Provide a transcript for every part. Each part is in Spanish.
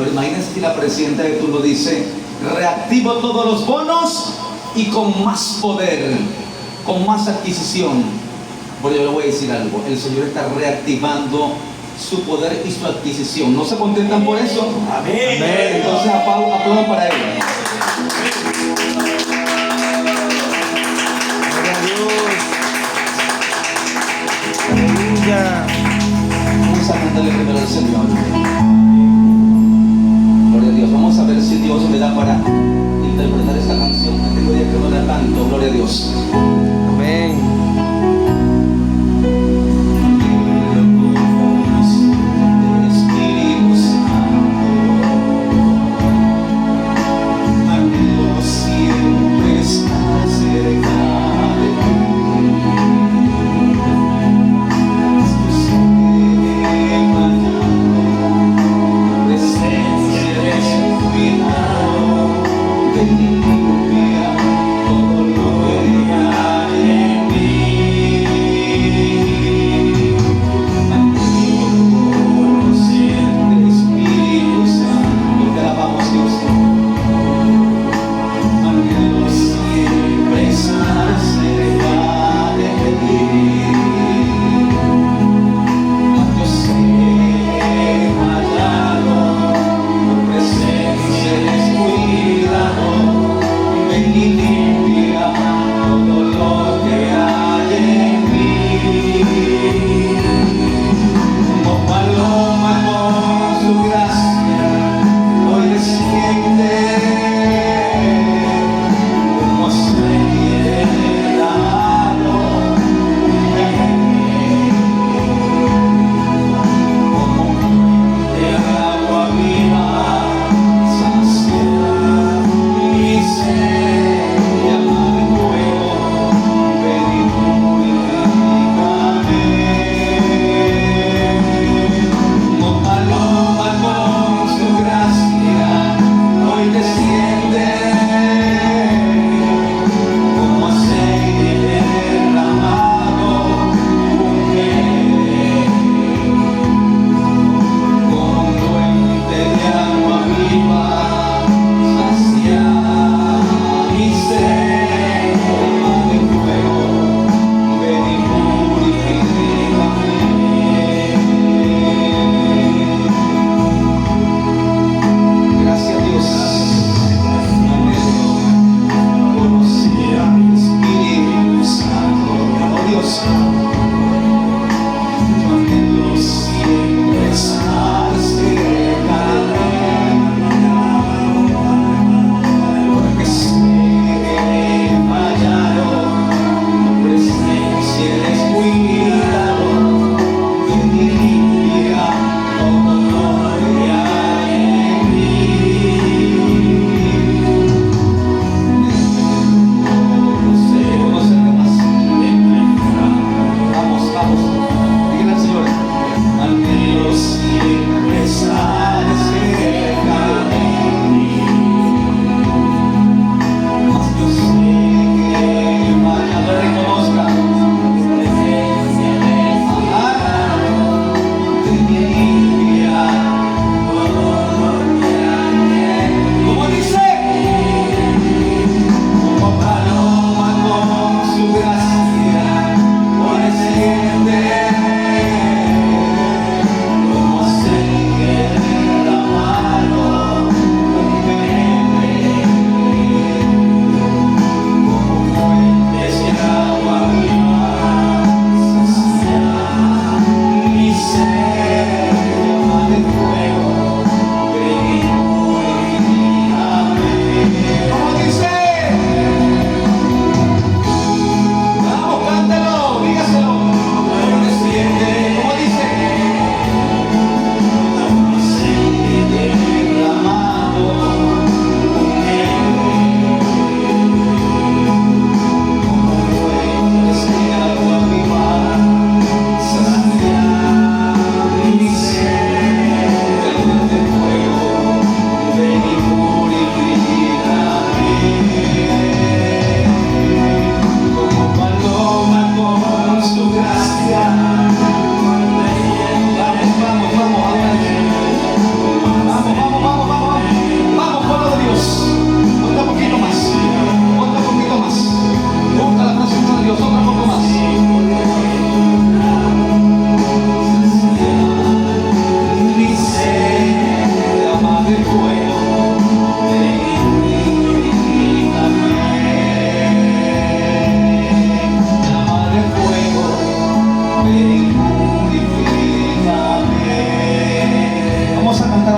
Pero imagínense que la presidenta de turno dice: reactivo todos los bonos y con más poder, con más adquisición. Bueno, yo le voy a decir algo: el Señor está reactivando su poder y su adquisición. ¿No se contentan por eso? Amén. Amén. Entonces aplaudan para ella. Gloria a Dios. Aleluya. Vamos a cantarle primero al Señor. Gloria a Dios. Vamos a ver si Dios me da para interpretar esta canción. Que tengo ya que no la canto. Gloria a Dios. Amén.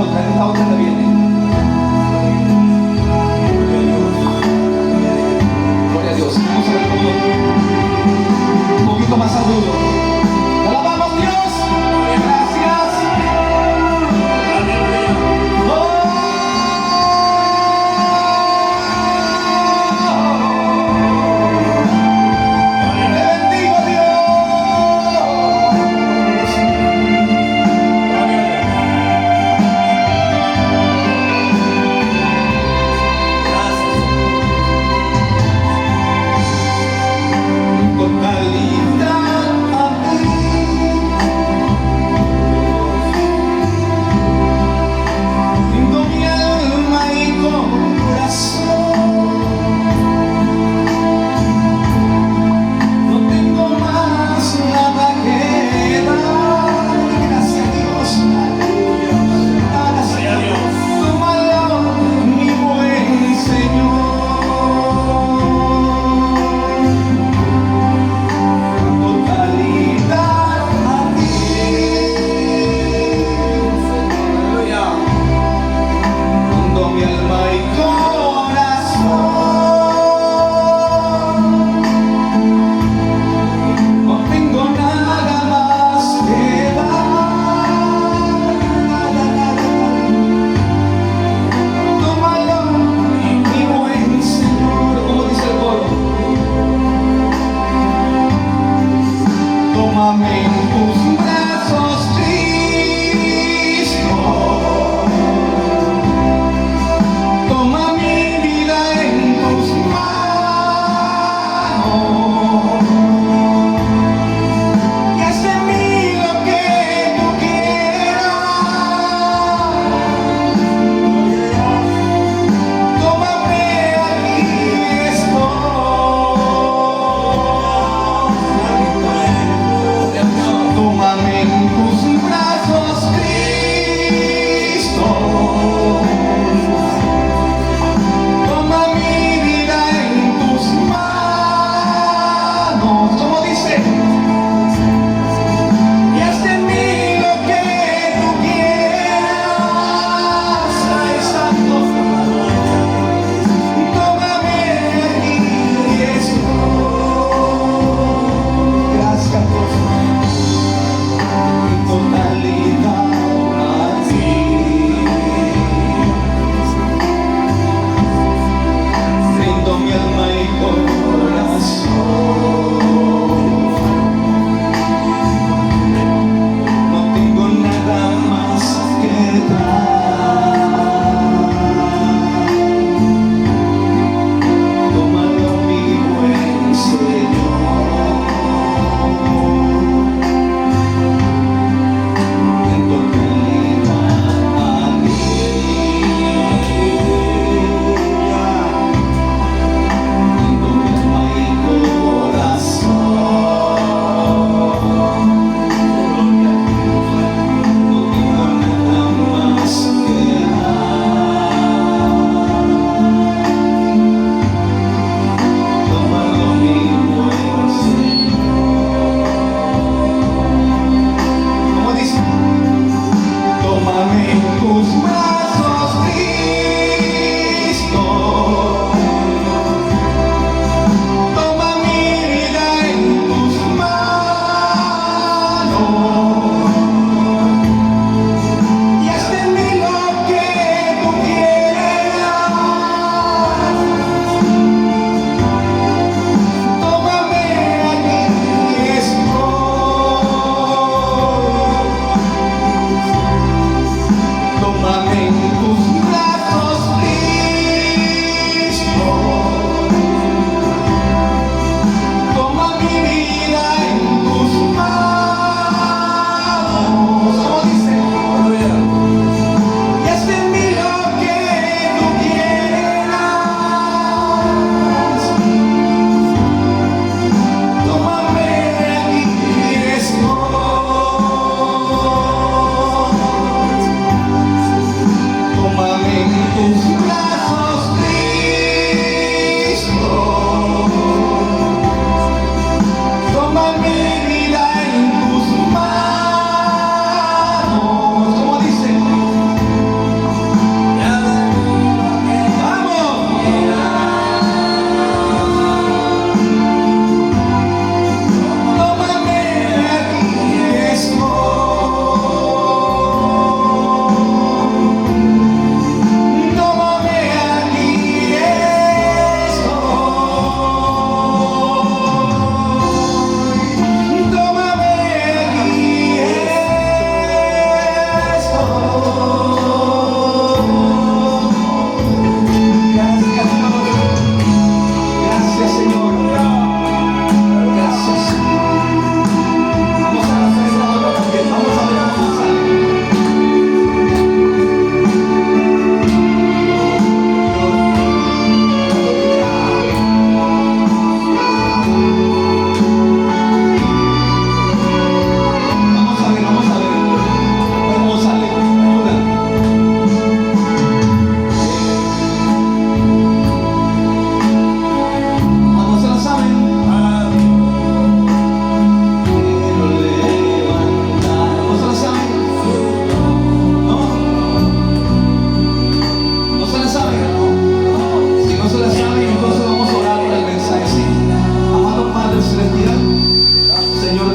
esta otra que viene. Gloria a Dios. Vamos a ver cómo un poquito más agudo. ¡Te alabamos, Dios! Gracias.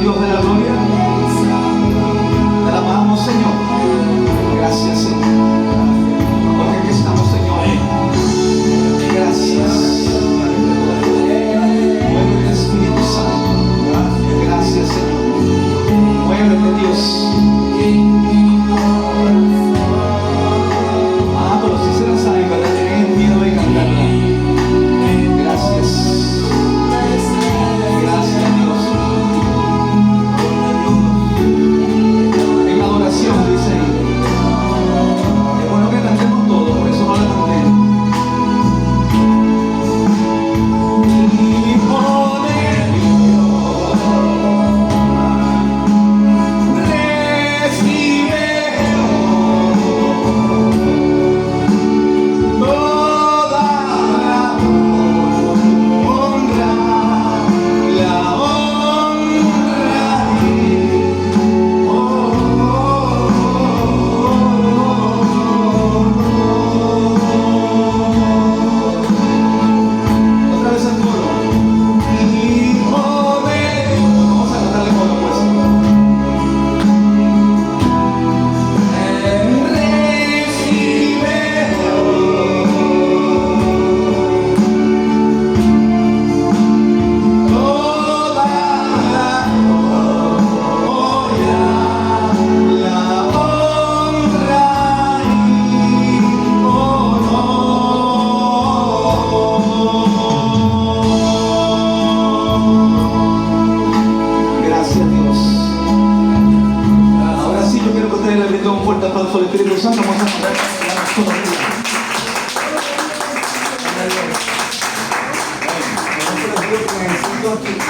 Dios de la gloria. Te alabamos, Señor. Gracias, Señor. Porque aquí estamos, Señor. Gracias. Muévete, Espíritu Santo. Gracias, Señor. Muévete, Dios. Pero si se la saben, ¿verdad? Tienen miedo de cantarla. Gracias. Gracias, Dios. En adoración, dice. Es bueno que cantemos todo, por eso no la canté.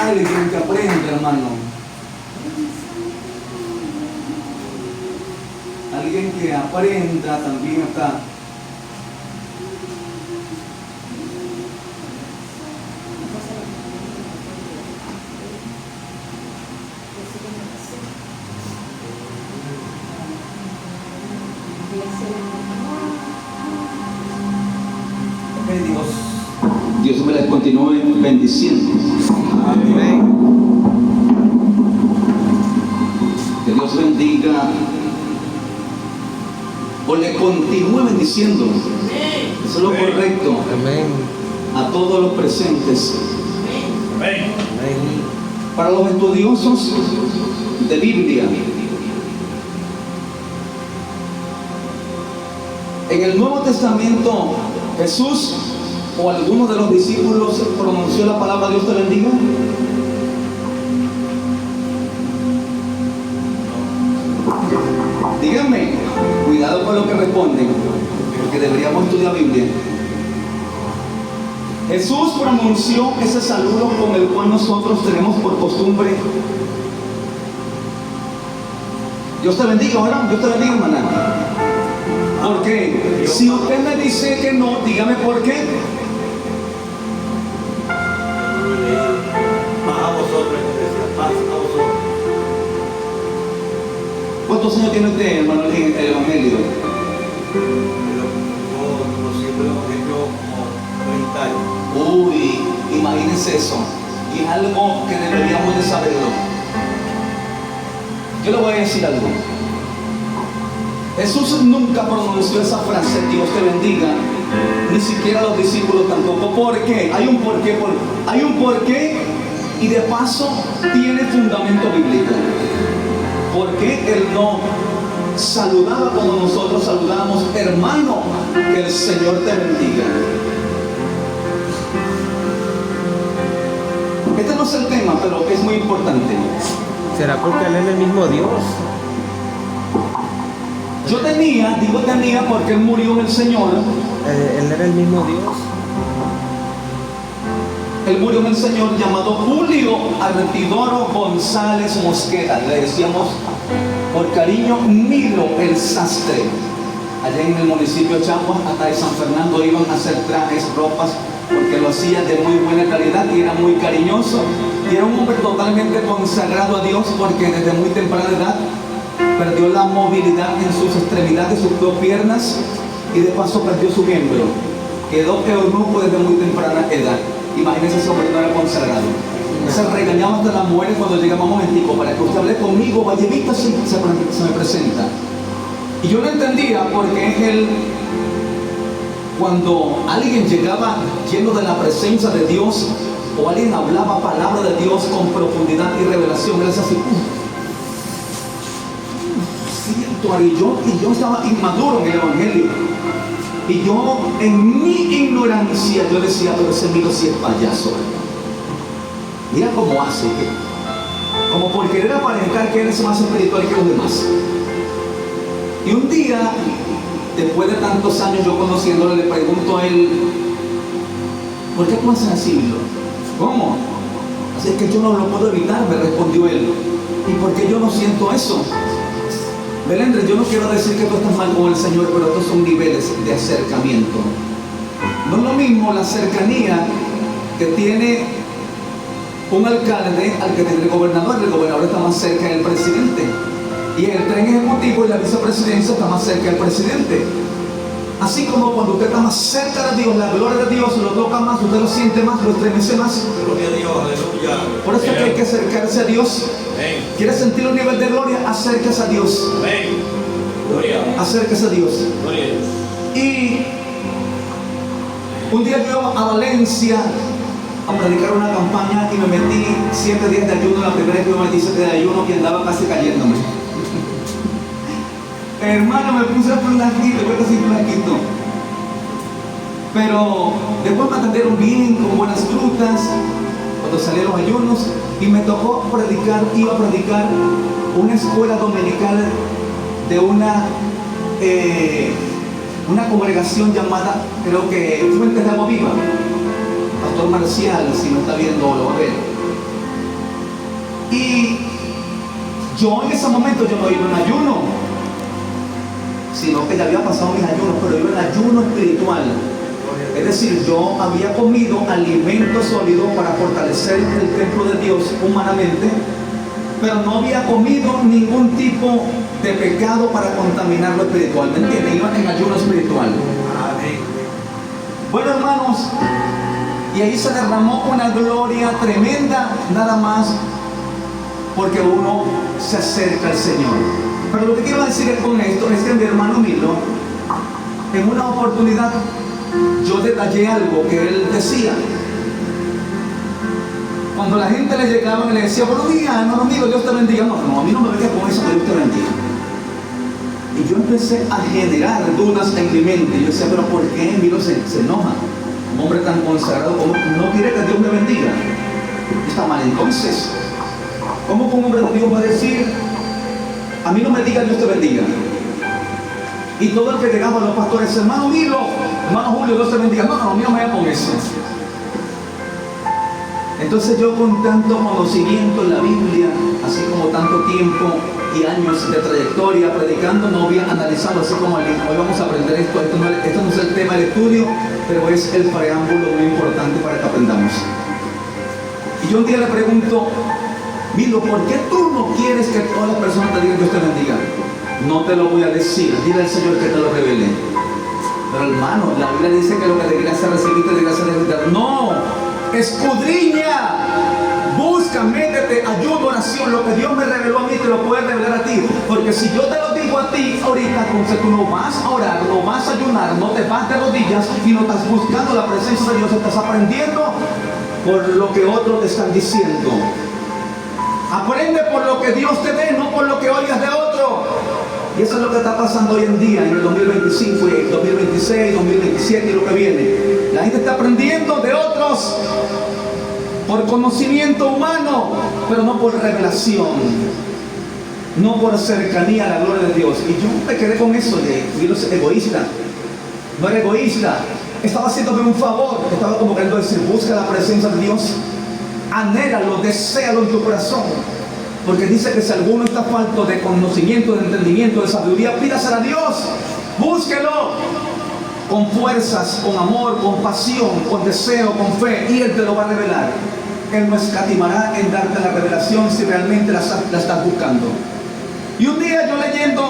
Alguien que aprenda, hermano. Alguien que aprenda también acá. Dios me la continúe bendiciendo. Amén. Que Dios bendiga o le continúe bendiciendo. Eso es lo correcto. Amén. A todos los presentes. Amén. Para los estudiosos de Biblia, en el Nuevo Testamento, Jesús o alguno de los discípulos pronunció la palabra Dios te bendiga. Díganme, cuidado con lo que responden, porque deberíamos estudiar Biblia. Jesús pronunció ese saludo con el cual nosotros tenemos por costumbre. Dios te bendiga, ¿verdad? Dios te bendiga, hermana. ¿Por qué? Si usted me dice que no, dígame por qué. ¿Cuántos años tiene usted, hermano, en el Evangelio? Uy, imagínense eso. Y es algo que deberíamos de saberlo. Yo le voy a decir algo. Jesús nunca pronunció esa frase, Dios te bendiga, ni siquiera los discípulos tampoco. ¿Por qué? Hay un porqué, hay un porqué, y de paso tiene fundamento bíblico. ¿Por qué Él no saludaba como nosotros saludamos? Hermano, que el Señor te bendiga. Este no es el tema, pero es muy importante. ¿Será porque Él es el mismo Dios? Yo digo tenía porque Él murió en el Señor. Él era el mismo Dios. Él murió en el Señor, llamado Julio Artidoro González Mosquera. Le decíamos por cariño Milo el Sastre. Allá en el municipio de Chagua, hasta de San Fernando, iban a hacer trajes, ropas, porque lo hacía de muy buena calidad y era muy cariñoso. Y era un hombre totalmente consagrado a Dios, porque desde muy temprana edad perdió la movilidad en sus extremidades, sus dos piernas, y de paso perdió su miembro. Quedó eunuco desde muy temprana edad. Imagínense, ese hombre no era consagrado. Se regañaba hasta las mujeres cuando llegaba un momentico, para que usted hable conmigo, Vallevita se me presenta. Y yo no entendía porque él, cuando alguien llegaba lleno de la presencia de Dios, o alguien hablaba palabra de Dios con profundidad y revelación, él es así, siento, y yo estaba inmaduro en el evangelio. Y yo, en mi ignorancia, yo decía, pero ese amigo sí es payaso, ¿verdad? Mira cómo hace, como por querer aparentar que él es más espiritual que los demás. Y un día, después de tantos años yo conociéndole, le pregunto a él, ¿por qué tú haces así? ¿Cómo? Así es que yo no lo puedo evitar, me respondió él. ¿Y por qué yo no siento eso? Belendre, yo no quiero decir que tú estás mal con el Señor, pero estos son niveles de acercamiento. No es lo mismo la cercanía que tiene un alcalde al que tiene el gobernador. El gobernador está más cerca del presidente. Y el tren ejecutivo y la vicepresidencia está más cerca del presidente. Así como cuando usted está más cerca de Dios, la gloria de Dios lo toca más, usted lo siente más, lo estremece más. Gloria a Dios, aleluya. Por eso es que hay que acercarse a Dios. Amén. ¿Quiere sentir un nivel de gloria? Acérquese a Dios. Amén. Gloria. Acérquese a Dios. Gloria a Dios. Y un día yo iba a Valencia a predicar una campaña y me metí 7 días de ayuno. La primera vez que me metí 7 días de ayuno y andaba casi cayéndome. Hermano, me puse flaquito, yo casi flaquito. Pero después me atendieron bien, con buenas frutas, cuando salieron los ayunos, y me tocó predicar, iba a predicar una escuela dominical de una congregación llamada, creo que Fuentes de Agua Viva. Pastor Marcial, si me está viendo, lo va a ver. Y yo en ese momento yo no iba en ayuno, sino que ya había pasado mis ayunos, pero iba en ayuno espiritual. Es decir, yo había comido alimento sólido para fortalecer el templo de Dios humanamente, pero no había comido ningún tipo de pecado para contaminarlo espiritual. ¿Me entienden? Iba en ayuno espiritual. Bueno, hermanos, y ahí se derramó una gloria tremenda, nada más porque uno se acerca al Señor. Pero lo que quiero decir con esto es que mi hermano Milo, en una oportunidad, yo detallé algo que él decía. Cuando la gente le llegaba y le decía, buenos días, hermano Milo, Dios te bendiga. No, a mí no me venga con eso, que Dios te bendiga. Y yo empecé a generar dudas en mi mente. Yo decía, pero ¿por qué Milo se enoja? Un hombre tan consagrado, como no quiere que Dios me bendiga. Está mal entonces. ¿Cómo un hombre de Dios va a decir, a mí no me diga Dios te bendiga? Y todo el que llegaba a los pastores, hermano Milo, hermano Julio, Dios te bendiga. No, a mí no me vaya con eso. Entonces yo, con tanto conocimiento en la Biblia, así como tanto tiempo y años de trayectoria predicando, no había analizado así como hoy vamos a aprender esto. Esto no es el tema del estudio, pero es el preámbulo muy importante para que aprendamos. Y yo un día le pregunto, Milo, ¿por qué tú no quieres que todas las personas te digan Dios te bendiga? No te lo voy a decir, dile al Señor que te lo revele. Pero hermano, la Biblia dice que lo que debería ser recibiste debería ser recibido. No, escudriña, busca, métete, ayuno, oración. Lo que Dios me reveló a mí te lo puede revelar a ti. Porque si yo te lo digo a ti ahorita, entonces tú no vas a orar, no vas a ayunar, no te vas de rodillas y no estás buscando la presencia de Dios, estás aprendiendo por lo que otros te están diciendo. Aprende por lo que Dios te dé, no por lo que oigas de otro. Y eso es lo que está pasando hoy en día, en el 2025, y el 2026, 2027 y lo que viene. La gente está aprendiendo de otros por conocimiento humano, pero no por revelación, no por cercanía a la gloria de Dios. Y yo me quedé con eso de egoísta. No era egoísta, estaba haciéndome un favor, estaba como queriendo decir, busca la presencia de Dios. Anhélalo, deséalo en tu corazón, porque dice que si alguno está falto de conocimiento, de entendimiento, de sabiduría, pídasela a Dios, búsquelo con fuerzas, con amor, con pasión, con deseo, con fe, y Él te lo va a revelar. Él no escatimará en darte la revelación si realmente la estás buscando. Y un día yo leyendo,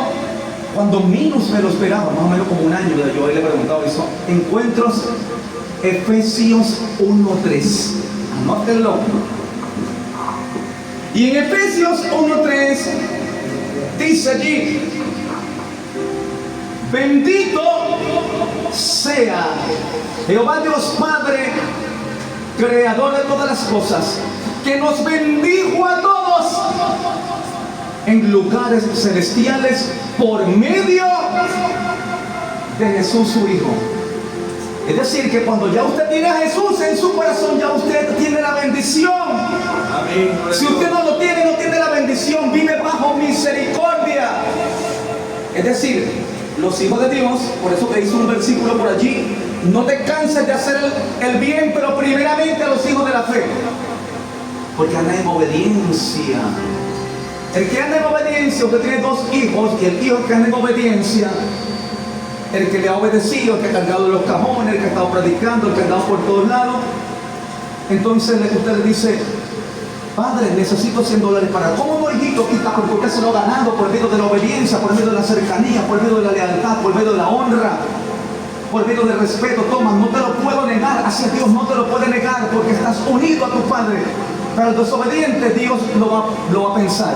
cuando menos me lo esperaba, más o menos como un año, yo le he preguntado eso, encuentros Efesios 1:3. Anótenlo. Y en Efesios 1:3 dice allí: bendito sea Jehová Dios Padre, creador de todas las cosas, que nos bendijo a todos en lugares celestiales por medio de Jesús su Hijo. Es decir, que cuando ya usted tiene a Jesús en su corazón, ya usted tiene la bendición. Amén. Si usted no lo tiene, no tiene la bendición, vive bajo misericordia. Es decir, los hijos de Dios, por eso que hizo un versículo por allí: no te canses de hacer el bien, pero primeramente a los hijos de la fe, porque anda en obediencia. El que anda en obediencia, usted tiene dos hijos, y el hijo que anda en obediencia, el que le ha obedecido, el que ha cargado los cajones, el que ha estado predicando, el que ha andado por todos lados, entonces usted le dice: padre, necesito $100 para... ¿Cómo no, hijito? Porque usted se lo ha ganado por medio de la obediencia, por medio de la cercanía, por medio de la lealtad, por medio de la honra, por medio del respeto. Toma, no te lo puedo negar, hacia Dios no te lo puede negar, porque estás unido a tu padre. Pero el desobediente, Dios lo va a pensar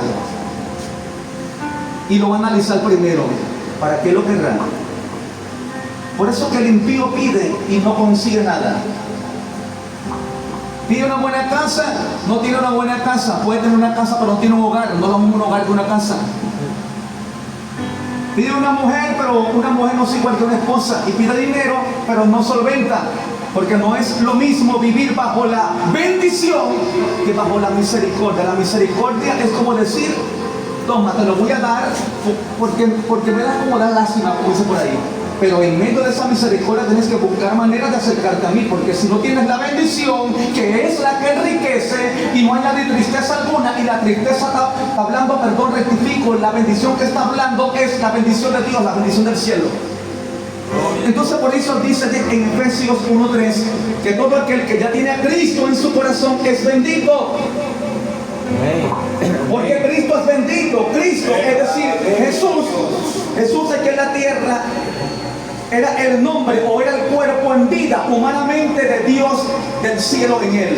y lo va a analizar primero. ¿Para qué lo querrá? Por eso que el impío pide y no consigue nada. Pide una buena casa, no tiene una buena casa. Puede tener una casa, pero no tiene un hogar. No es lo mismo un hogar que una casa. Pide una mujer, pero una mujer no es igual que una esposa. Y pide dinero, pero no solventa. Porque no es lo mismo vivir bajo la bendición que bajo la misericordia. La misericordia es como decir: toma, te lo voy a dar porque me da como da lástima, como dice por ahí. Pero en medio de esa misericordia tienes que buscar maneras de acercarte a mí, porque si no tienes la bendición, que es la que enriquece, y no añade tristeza alguna, y la tristeza está hablando, perdón, rectifico, la bendición que está hablando es la bendición de Dios, la bendición del cielo. Entonces por eso dice en Efesios 1:3 que todo aquel que ya tiene a Cristo en su corazón es bendito. Porque Cristo es bendito. Cristo, es decir, Jesús es que en la tierra era el nombre o era el cuerpo en vida humanamente de Dios del cielo en él.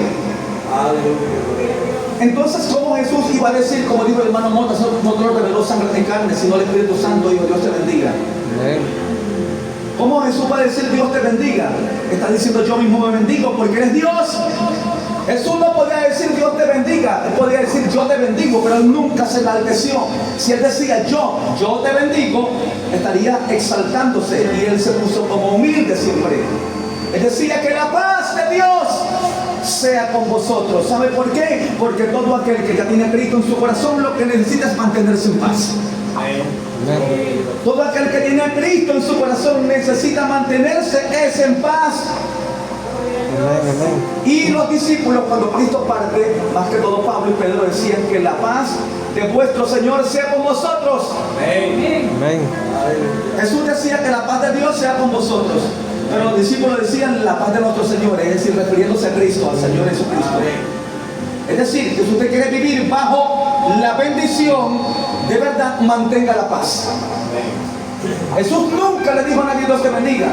Entonces, ¿cómo Jesús iba a decir, como dijo el hermano Mota, no te lo reveló sangre de carne, sino el Espíritu Santo? Dijo: Dios te bendiga. ¿Cómo Jesús va a decir Dios te bendiga? Está diciendo: yo mismo me bendigo porque eres Dios. Jesús no podía decir Dios te bendiga, él podía decir yo te bendigo, pero él nunca se enalteció. Si él decía yo te bendigo, estaría exaltándose, y él se puso como humilde siempre. Él decía: que la paz de Dios sea con vosotros. ¿Sabe por qué? Porque todo aquel que ya tiene a Cristo en su corazón, lo que necesita es mantenerse en paz. Todo aquel que tiene a Cristo en su corazón necesita mantenerse en paz. Y los discípulos, cuando Cristo parte, más que todo Pablo y Pedro, decían: que la paz de vuestro Señor sea con vosotros. Amén. Jesús decía: que la paz de Dios sea con vosotros. Pero los discípulos decían: la paz de nuestro Señor, es decir, refiriéndose a Cristo, al Señor Jesucristo. Es decir, que si usted quiere vivir bajo la bendición, de verdad mantenga la paz. Jesús nunca le dijo a nadie: Dios te bendiga.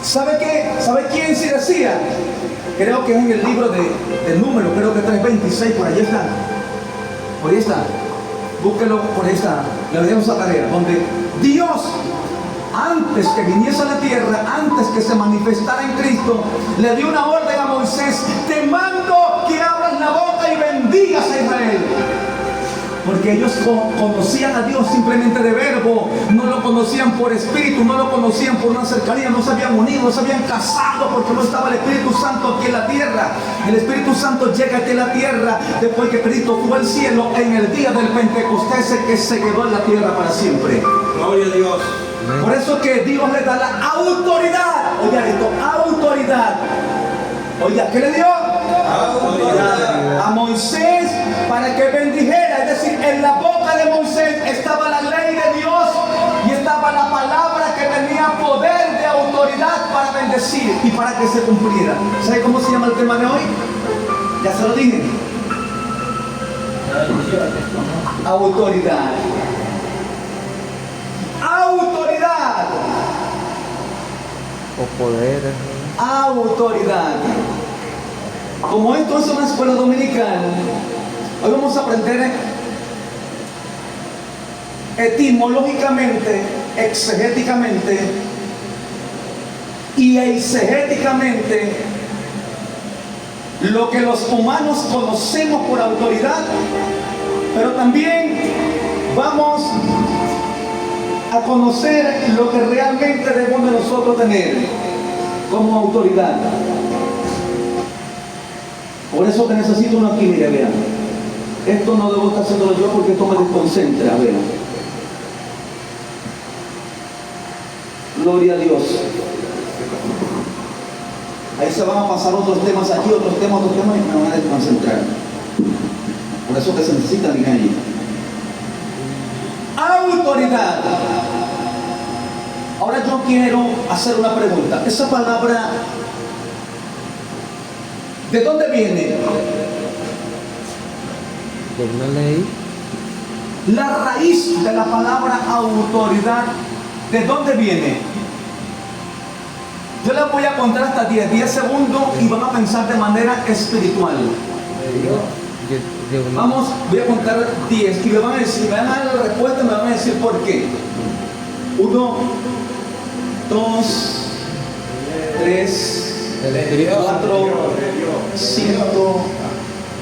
¿Sabe qué? ¿Sabe quién sí decía? Creo que es en el libro de Números, creo que 3:26, por allí está. Por ahí está. Búsquelo, por ahí está. Le dejamos esa tarea, donde Dios, antes que viniese a la tierra, antes que se manifestara en Cristo, le dio una orden a Moisés: te mando que abras la boca y bendigas a Israel. Porque ellos conocían a Dios simplemente de verbo, no lo conocían por espíritu, no lo conocían por una cercanía, no se habían unido, no se habían casado, porque no estaba el Espíritu Santo aquí en la tierra. El Espíritu Santo llega aquí en la tierra después que Cristo fue al cielo en el día del Pentecostés, que se quedó en la tierra para siempre. Gloria a Dios. Por eso que Dios le da la autoridad. Oiga esto, autoridad. Oiga, ¿qué le dio? Autoridad a Moisés para que bendijera. Es decir, en la boca de Moisés estaba la ley de Dios y estaba la palabra que tenía poder de autoridad para bendecir y para que se cumpliera. ¿Sabe cómo se llama el tema de hoy? Ya se lo dije. Autoridad. Autoridad. O poder. Autoridad. Como esto es una escuela dominical, Hoy vamos a aprender etimológicamente, exegéticamente y eisegéticamente lo que los humanos conocemos por autoridad, pero también vamos a conocer lo que realmente debemos de nosotros tener como autoridad. Por eso que necesito uno aquí, mire, vean. Esto no debo estar haciéndolo yo porque esto me desconcentra, vean. Gloria a Dios. Ahí se van a pasar otros temas aquí, otros temas y me van a desconcentrar. Por eso que se necesita alguien allí. Autoridad. Ahora yo quiero hacer una pregunta. Esa palabra, ¿de dónde viene? De una ley. La raíz de la palabra autoridad, ¿de dónde viene? Yo les voy a contar hasta 10 segundos y van a pensar de manera espiritual. Vamos, voy a contar 10 y me van a decir, me van a dar la respuesta y me van a decir por qué. 1, 2, 3, 4, 5,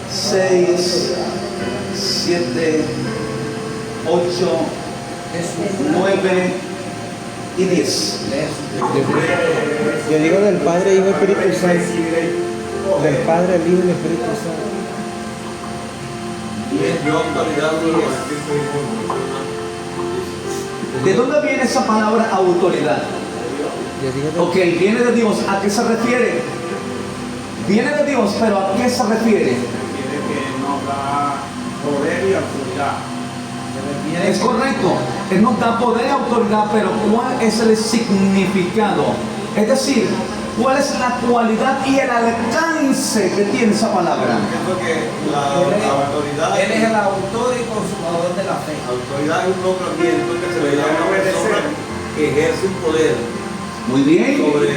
6, 7, 8, 9 y 10. Yo digo del Padre, Hijo y Espíritu Santo. Del Padre, el Hijo y el Espíritu Santo. ¿De dónde viene esa palabra autoridad? Yo digo del... Ok, viene de Dios. ¿A qué se refiere? Viene de Dios, pero ¿a qué se refiere? Tiene que nos da poder y autoridad. Es correcto, Él nos da poder y autoridad, pero ¿cuál es el significado? Es decir, ¿cuál es la cualidad y el alcance que tiene esa palabra? Pienso que la autoridad, Él es el autor y consumador de la fe. autoridad es un nombramiento que se le da a una persona que ejerce un poder Muy bien, sobre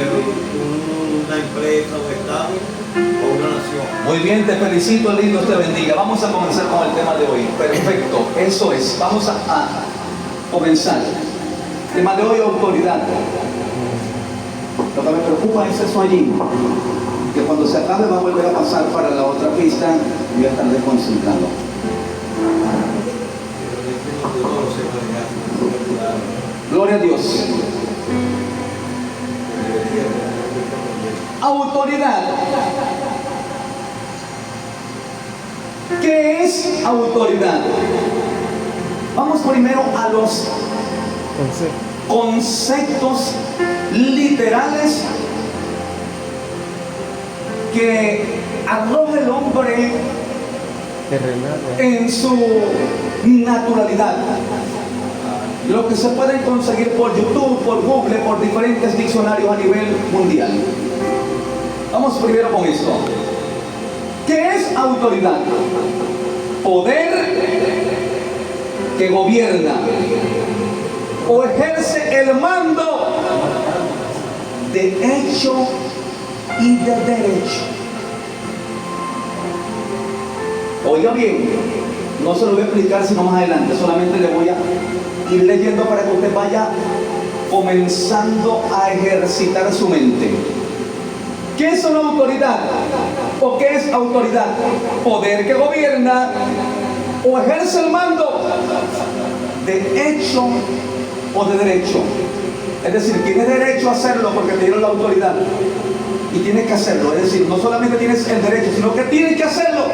una empresa o estado o una nación. muy bien, te felicito, lindo, te bendiga. Vamos a comenzar con el tema de hoy. Perfecto, eso es, vamos a comenzar. El tema de hoy, autoridad. Lo que me preocupa es eso allí, que cuando se acabe va a volver a pasar para la otra pista y voy a estar desconcentrado. Gloria a Dios. Autoridad. ¿Qué es autoridad? Vamos primero a los conceptos literales que arroja el hombre terrenal. en su naturalidad. Lo que se pueden conseguir por YouTube, por Google, por diferentes diccionarios a nivel mundial. Vamos primero con esto. ¿Qué es autoridad? Poder que gobierna o ejerce el mando de hecho y de derecho. Oiga bien, no se lo voy a explicar sino más adelante, solamente le voy a ir leyendo para que usted vaya comenzando a ejercitar su mente. ¿Qué es una autoridad? ¿O qué es autoridad? Poder que gobierna o ejerce el mando de hecho o de derecho. Es decir, tienes derecho a hacerlo porque te dieron la autoridad y tienes que hacerlo. Es decir, no solamente tienes el derecho, sino que tienes que hacerlo.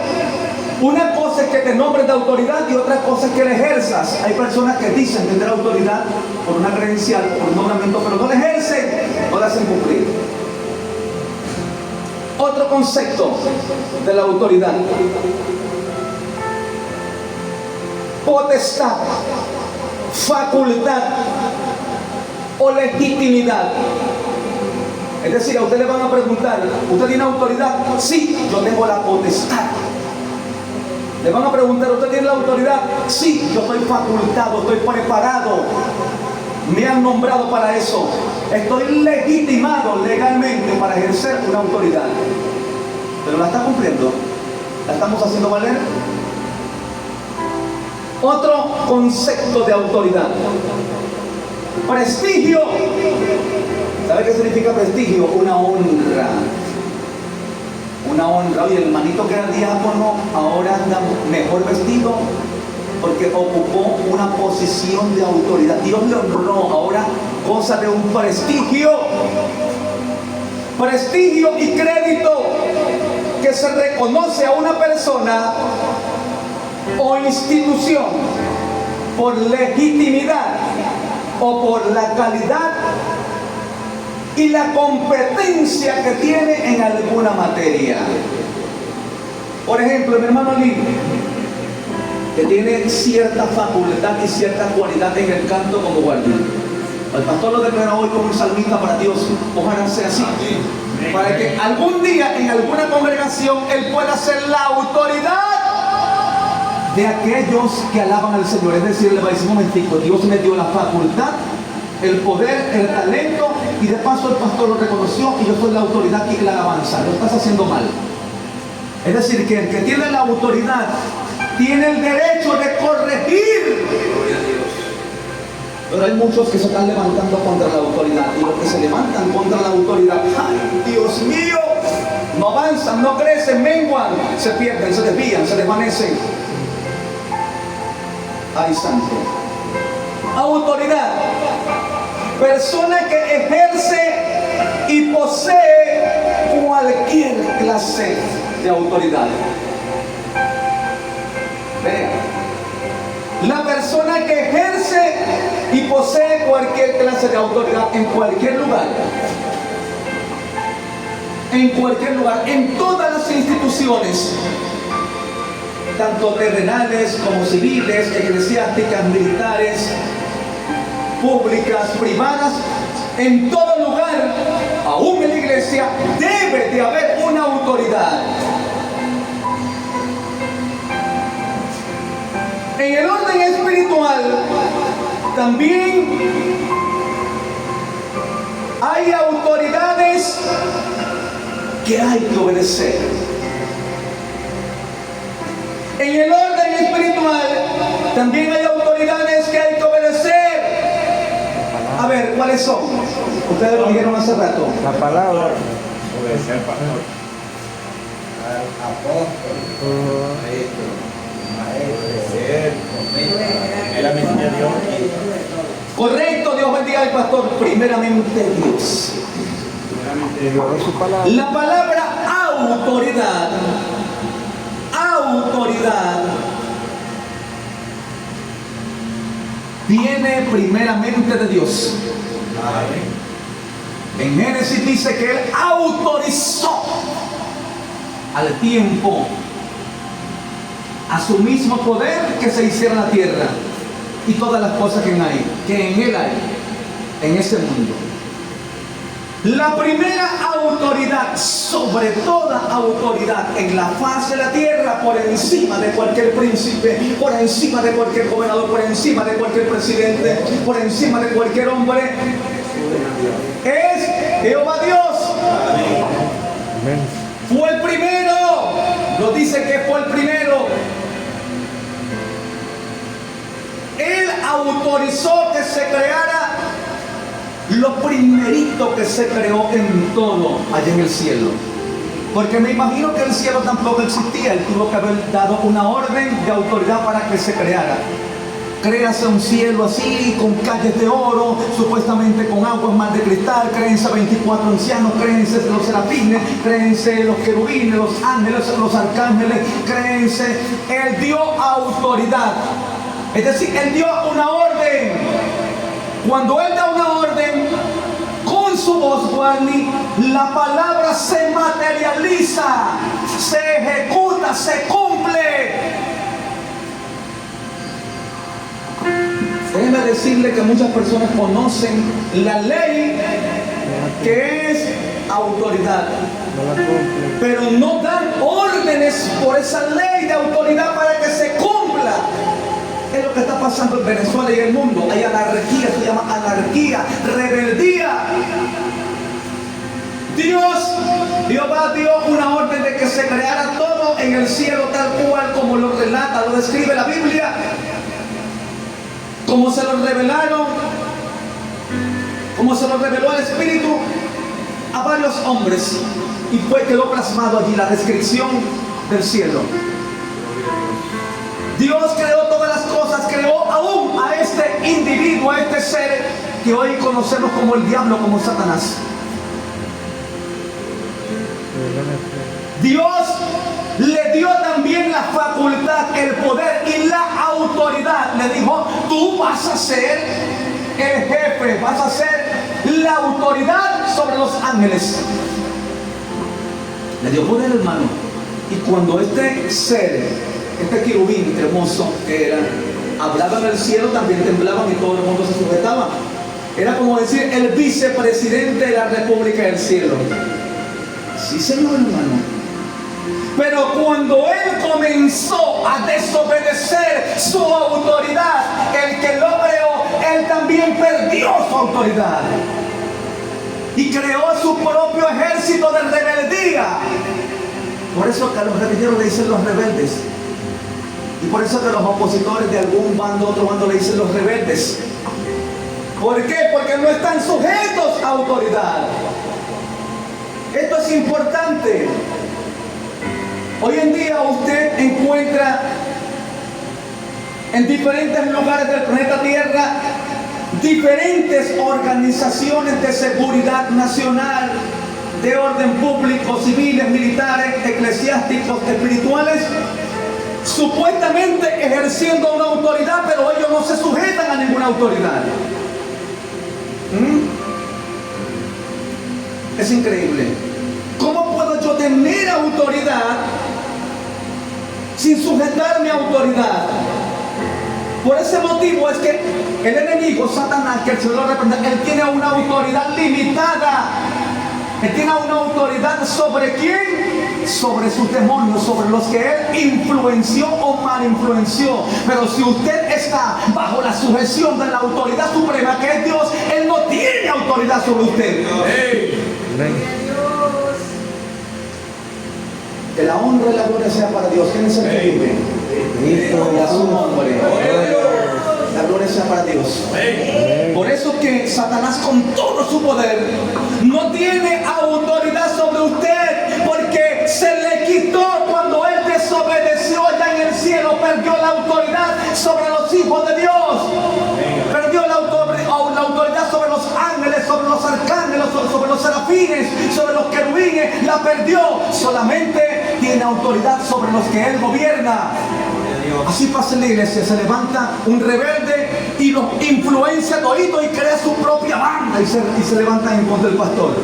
Una cosa es que te nombres de autoridad y otra cosa es que la ejerzas. Hay personas que dicen tener autoridad por una credencial, por un nombramiento, pero no la ejercen, no la hacen cumplir. Otro concepto de la autoridad: potestad, facultad o legitimidad. Es decir, a usted le van a preguntar, ¿usted tiene autoridad? Sí, yo tengo la potestad. Le van a preguntar, ¿usted tiene la autoridad? Sí, yo estoy facultado, estoy preparado. Me han nombrado para eso. Estoy legitimado legalmente para ejercer una autoridad. ¿Pero la está cumpliendo? ¿La estamos haciendo valer? Otro concepto de autoridad. Prestigio. ¿Sabe qué significa prestigio? Una honra. Una honra. Oye, el hermanito que era diácono ahora anda mejor vestido porque ocupó una posición de autoridad. Dios le honró. Ahora goza de un prestigio. Prestigio y crédito que se reconoce a una persona o institución por legitimidad o por la calidad y la competencia que tiene en alguna materia. Por ejemplo, mi hermano Lee, que tiene cierta facultad y cierta cualidad en el canto como guardia. El pastor lo declara hoy como un salmista para Dios. Ojalá sea así. Para que algún día en alguna congregación él pueda ser la autoridad de aquellos que alaban al Señor. Es decir, le va a decir un momentico, Dios me dio la facultad, el poder, el talento, y de paso el pastor lo reconoció y yo soy la autoridad y la alabanza. Lo estás haciendo mal. Es decir, que el que tiene la autoridad tiene el derecho de corregir. Pero hay muchos que se están levantando contra la autoridad, y los que se levantan contra la autoridad, ¡ay, Dios mío! No avanzan, no crecen, menguan, se pierden, se desvían, se desvanecen. ¡Ay, santo! Autoridad. Persona que ejerce y posee cualquier clase de autoridad. Vea. La persona que ejerce y posee cualquier clase de autoridad en cualquier lugar. En cualquier lugar, en todas las instituciones, tanto terrenales como civiles, eclesiásticas, militares, públicas, privadas, en todo lugar, aún en la iglesia, debe de haber una autoridad. En el orden espiritual también hay autoridades que hay que obedecer. En el orden espiritual también hay autoridades que hay que obedecer. A ver, ¿cuáles son? Ustedes lo dijeron hace rato. La palabra. Obedecer, pastor. Al apóstol, Primeramente Dios. Correcto, Dios bendiga al pastor. Primeramente Dios. Y luego su palabra. La palabra autoridad, autoridad, viene primeramente de Dios. En Génesis dice que Él autorizó al tiempo, a su mismo poder, que se hiciera la tierra y todas las cosas que en Él hay, en ese mundo. La primera autoridad, sobre toda autoridad en la faz de la tierra, por encima de cualquier príncipe, por encima de cualquier gobernador, por encima de cualquier presidente, por encima de cualquier hombre, es Jehová Dios. Amén. Fue el primero. Nos dice que fue el primero. Él autorizó que se creara lo primerito que se creó en todo allá en el cielo. Porque me imagino que el cielo tampoco existía. Él tuvo que haber dado una orden de autoridad para que se creara. Créase un cielo así, con calles de oro, supuestamente con aguas más de cristal. Créense 24 ancianos, créense los serafines, créense los querubines, los ángeles, los arcángeles, créense. Él dio autoridad. Es decir, Él dio una orden. Cuando Él da una orden, con su voz, Barney, la palabra se materializa, se ejecuta, se cumple. Déjeme decirle que muchas personas conocen la ley que es autoridad, No la cumple. pero no dan órdenes por esa ley de autoridad para que se cumpla. Es lo que está pasando en Venezuela y en el mundo. Hay anarquía, se llama anarquía, rebeldía. Jehová dio una orden de que se creara todo en el cielo tal cual como lo relata, lo describe la Biblia. como se lo revelaron, como se lo reveló el Espíritu a varios hombres, y quedó plasmado allí la descripción del cielo. Dios creó todas las cosas, creó aún a este individuo, a este ser que hoy conocemos como el diablo, como Satanás. Dios le dio también la facultad, el poder y la autoridad. Le dijo: tú vas a ser el jefe, vas a ser la autoridad sobre los ángeles. Le dio poder, hermano. Y cuando este ser, este querubín hermoso que era, hablaba en el cielo, también temblaban y todo el mundo se sujetaba. Era como decir el vicepresidente de la República del Cielo. Sí, señor, hermano. Pero cuando él comenzó a desobedecer su autoridad, el que lo creó, él también perdió su autoridad y creó su propio ejército de rebeldía. Por eso que a los rebeldes le dicen los rebeldes, y por eso que los opositores de algún bando, otro bando, le dicen los rebeldes. ¿Por qué? Porque no están sujetos a autoridad. Esto es importante. Hoy en día usted encuentra en diferentes lugares del planeta Tierra diferentes organizaciones de seguridad nacional, de orden público, civiles, militares, eclesiásticos, espirituales, supuestamente ejerciendo una autoridad, pero ellos no se sujetan a ninguna autoridad. Es increíble. ¿Cómo puedo yo tener autoridad sin sujetarme a autoridad? Por ese motivo es que el enemigo, Satanás, que el Señor lo reprenda, él tiene una autoridad limitada. Él tiene una autoridad ¿sobre quién? Sobre sus demonios, sobre los que él influenció o mal influenció. Pero si usted está bajo la sujeción de la autoridad suprema, que es Dios, él no tiene autoridad sobre usted. Que la honra y la gloria sea para Dios. ¿Quién es el que vive? A su nombre. La gloria sea para Dios. Por eso que Satanás, con todo su poder, no tiene autoridad sobre usted, porque se le quitó cuando él desobedeció allá en el cielo. Perdió la autoridad sobre los hijos de Dios. Perdió la autoridad sobre los ángeles, sobre los arcángeles, sobre los serafines, sobre los querubines. La perdió. Solamente tiene autoridad sobre los que él gobierna. Así pasa en la iglesia. Se levanta un rebelde y los influencia todito y crea su propia banda y se levanta en contra del pastor.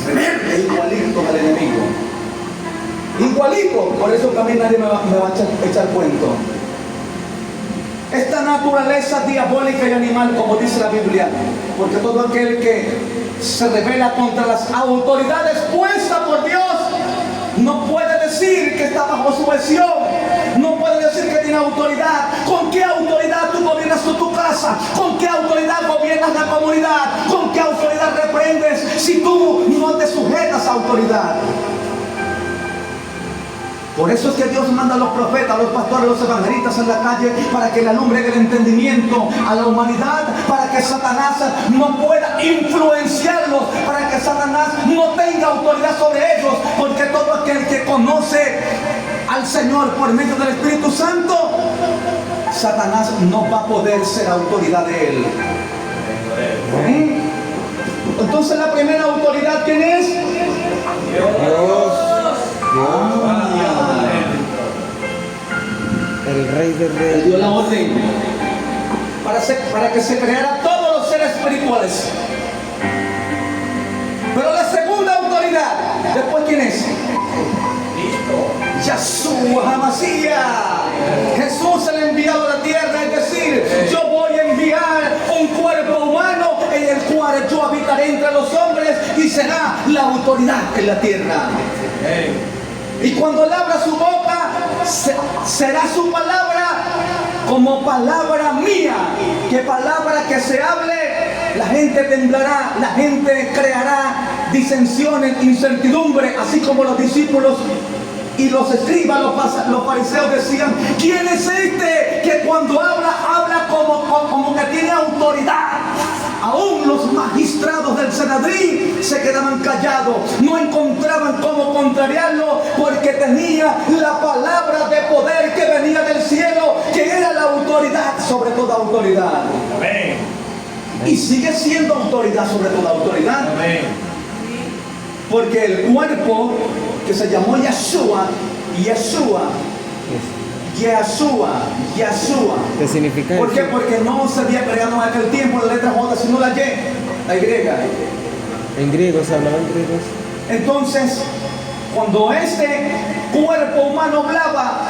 Rebelde, igualito al enemigo. Igualito. Por eso que a mí nadie me va a echar cuento. Esta naturaleza diabólica y animal, como dice la Biblia, porque todo aquel que se rebela contra las autoridades puestas por Dios no puede decir que está bajo sujeción, no puede decir que tiene autoridad. ¿Con qué autoridad tú gobiernas tu casa? ¿Con qué autoridad gobiernas la comunidad? ¿Con qué autoridad reprendes si tú no te sujetas a autoridad? Por eso es que Dios manda a los profetas, a los pastores, a los evangelistas en la calle, para que le alumbren el entendimiento a la humanidad, para que Satanás no pueda influenciarlos, para que Satanás no tenga autoridad sobre ellos, porque todo aquel que conoce al Señor por medio del Espíritu Santo, Satanás no va a poder ser autoridad de él. Entonces la primera autoridad, ¿quién es? Dios. El Rey de Él Reyes. dio la orden para que se crearan todos los seres espirituales. Pero la segunda autoridad, ¿después quién es? Yahshua HaMashiach. Jesús, el enviado a la tierra, es decir, yo voy a enviar un cuerpo humano en el cual yo habitaré entre los hombres y será la autoridad en la tierra. Y cuando él abra su boca, será su palabra como palabra mía. Que palabra que se hable, la gente temblará, la gente creará disensiones, incertidumbre, así como los discípulos y los escribas, los fariseos decían: ¿quién es este que que cuando habla como que tiene autoridad. Aún los magistrados del Sanedrín se quedaban callados, no encontraban cómo contrariarlo, porque tenía la palabra de poder que venía del cielo, que era la autoridad sobre toda autoridad. Amén. Y sigue siendo autoridad sobre toda autoridad. Amén. Porque el cuerpo que se llamó Yeshua, ¿Qué significa ¿por qué? eso? Porque no se había creado en aquel tiempo la letra J, sino la Y, la Y. En griego, se hablaba en griego. Entonces, cuando este cuerpo humano hablaba,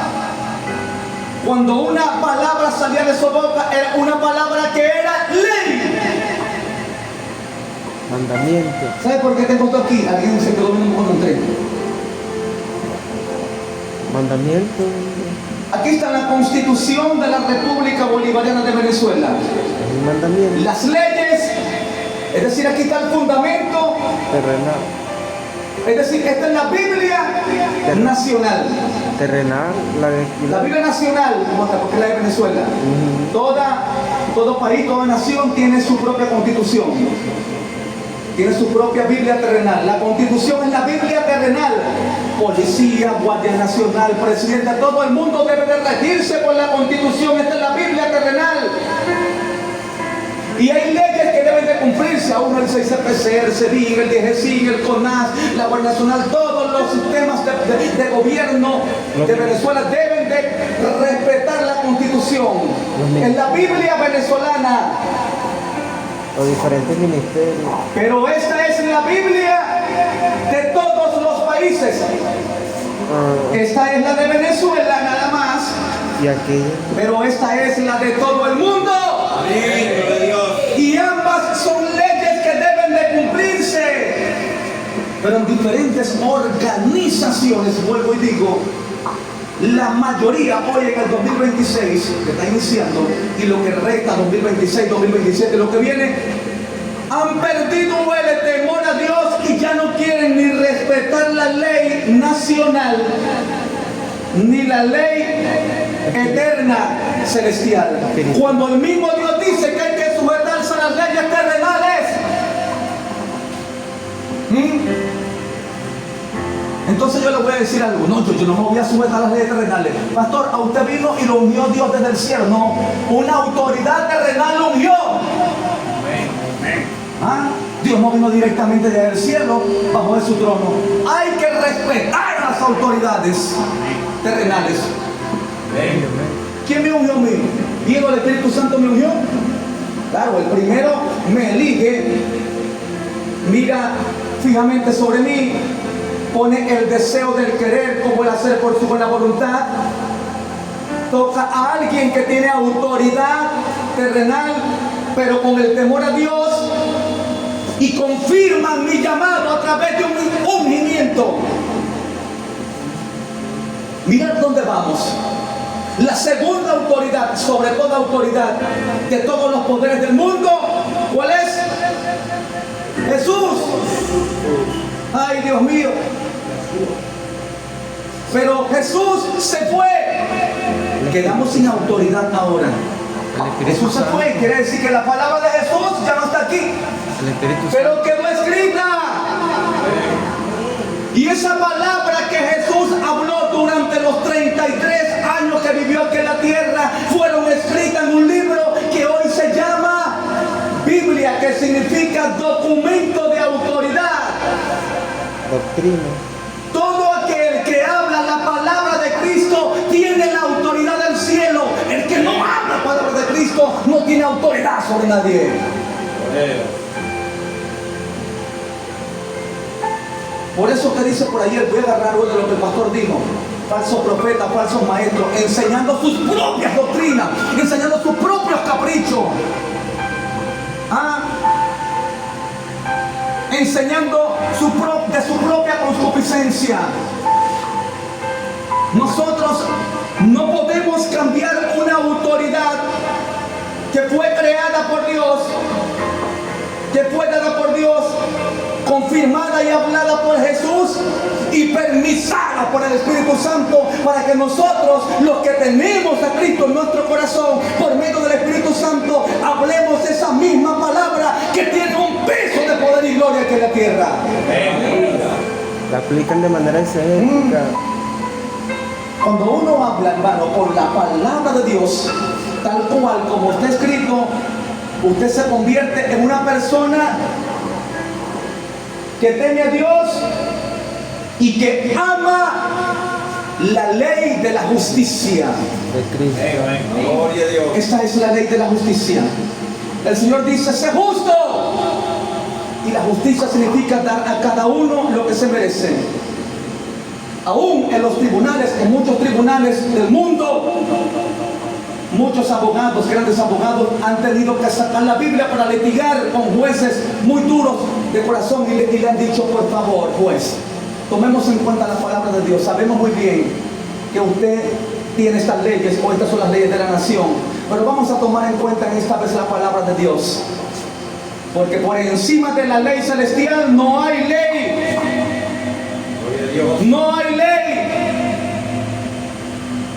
cuando una palabra salía de su boca, era una palabra que era ley. Mandamiento. ¿Sabe por qué tengo esto aquí? Alguien se quedó viendo cuando entré. Mandamiento. Aquí está la Constitución de la República Bolivariana de Venezuela. Es un mandamiento Las leyes, es decir, aquí está el fundamento, terrenal. es decir, esta es la Biblia nacional. Terrenal, la de aquí. La Biblia nacional, porque es la de Venezuela. Todo país, toda nación tiene su propia constitución. Tiene su propia Biblia terrenal. La constitución es la Biblia terrenal. Policía, Guardia Nacional, presidente, todo el mundo debe de regirse por la constitución. Esta es la Biblia terrenal. Y hay leyes que deben de cumplirse, aún el 6CPC, el CEDIN, el DGCIN, el CONAS, la Guardia Nacional, todos los sistemas de gobierno de Venezuela deben de respetar la constitución. En la Biblia venezolana. Los diferentes ministerios. Pero esta es la Biblia de todos los países. Esta es la de Venezuela nada más. Y aquella. Pero esta es la de todo el mundo. Amén. Gloria a Dios. Y ambas son leyes que deben de cumplirse. Pero en diferentes organizaciones, vuelvo y digo, la mayoría hoy en el 2026, que está iniciando, y lo que resta 2026, 2027, lo que viene, han perdido el temor a Dios y ya no quieren ni respetar la ley nacional, ni la ley eterna celestial. Cuando el mismo Dios dice que hay que sujetarse a las leyes terrenales. Entonces yo le voy a decir algo. No, yo no me voy a sujetar a las leyes terrenales. Pastor, a usted vino y lo ungió Dios desde el cielo. No, una autoridad terrenal lo ungió. ¿Ah? Dios no vino directamente desde el cielo, bajo de su trono. Hay que respetar las autoridades terrenales. ¿Quién me ungió a mí? ¿Diego, el Espíritu Santo me ungió? Claro, el primero me elige, mira fijamente sobre mí, pone el deseo del querer como el hacer por su buena voluntad. Toca a alguien que tiene autoridad terrenal, pero con el temor a Dios, y confirman mi llamado a través de un ungimiento. Mirad dónde vamos. La segunda autoridad, sobre toda autoridad, de todos los poderes del mundo, ¿cuál es? Jesús. Ay, Dios mío. Pero Jesús se fue. Quedamos sin autoridad ahora. Jesús se fue, quiere decir que la palabra de Jesús ya no está aquí, pero quedó escrita. Y esa palabra que Jesús habló durante los 33 años que vivió aquí en la tierra, fueron escritas en un libro que hoy se llama Biblia, que significa documento de autoridad. Doctrina. Todo aquel que habla la palabra de Cristo tiene la autoridad del cielo. El que no habla la palabra de Cristo no tiene autoridad sobre nadie. Por eso que dice por ayer, voy a agarrar algo de lo que el pastor dijo: falsos profetas, falsos maestros, enseñando sus propias doctrinas, enseñando sus propios caprichos. Enseñando de su propia concupiscencia. Nosotros no podemos cambiar una autoridad que fue creada por Dios, que fue dada por Dios, confirmada y hablada por Jesús y permisiva utilizadas por el Espíritu Santo para que nosotros, los que tenemos a Cristo en nuestro corazón, por medio del Espíritu Santo, hablemos esa misma palabra que tiene un peso de poder y gloria aquí en la tierra. La aplican de manera excelente. Cuando uno habla, hermano, por la palabra de Dios, tal cual como está escrito, usted se convierte en una persona que teme a Dios y que ama la ley de la justicia. De Cristo. Gloria a Dios. Esta es la ley de la justicia. El Señor dice, sé justo. Y la justicia significa dar a cada uno lo que se merece. Aún en los tribunales, en muchos tribunales del mundo, muchos abogados, grandes abogados, han tenido que sacar la Biblia para litigar con jueces muy duros de corazón y le han dicho, por favor, juez, tomemos en cuenta la palabra de Dios. Sabemos muy bien que usted tiene estas leyes, o estas son las leyes de la nación, pero vamos a tomar en cuenta en esta vez la palabra de Dios, porque por encima de la ley celestial no hay ley. Gloria a Dios. No hay ley.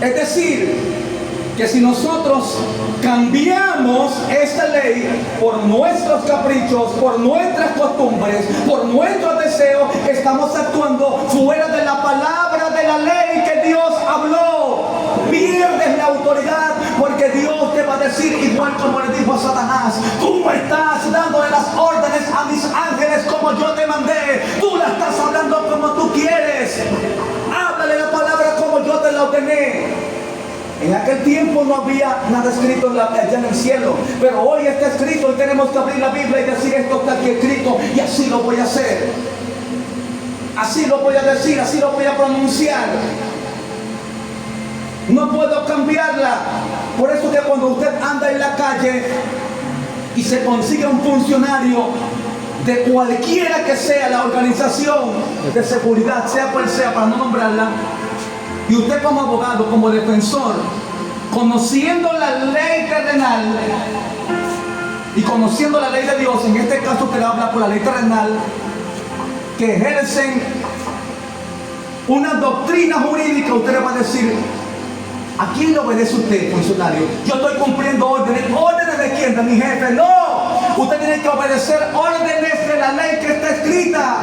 Es decir, que si nosotros cambiamos esta ley por nuestros caprichos, por nuestras costumbres, por nuestros deseos, estamos actuando fuera de la palabra de la ley que Dios habló. Pierdes la autoridad, porque Dios te va a decir, igual como le dijo a Satanás, tú me estás dándole las órdenes a mis ángeles como yo te mandé, tú la estás hablando como tú quieres, háblale la palabra como yo te la ordené. En aquel tiempo no había nada escrito allá en el cielo, pero hoy está escrito y tenemos que abrir la Biblia y decir, esto está aquí escrito y así lo voy a hacer, así lo voy a decir, así lo voy a pronunciar. No puedo cambiarla. Por eso que cuando usted anda en la calle y se consigue un funcionario de cualquiera que sea la organización de seguridad, sea cual sea, para no nombrarla, y usted como abogado, como defensor, conociendo la ley terrenal y conociendo la ley de Dios, en este caso usted habla por la ley terrenal, que ejercen una doctrina jurídica, usted le va a decir, ¿a quién le obedece usted, funcionario? Yo estoy cumpliendo órdenes. ¿Órdenes de quién? ¿De mi jefe? No. Usted tiene que obedecer órdenes de la ley que está escrita.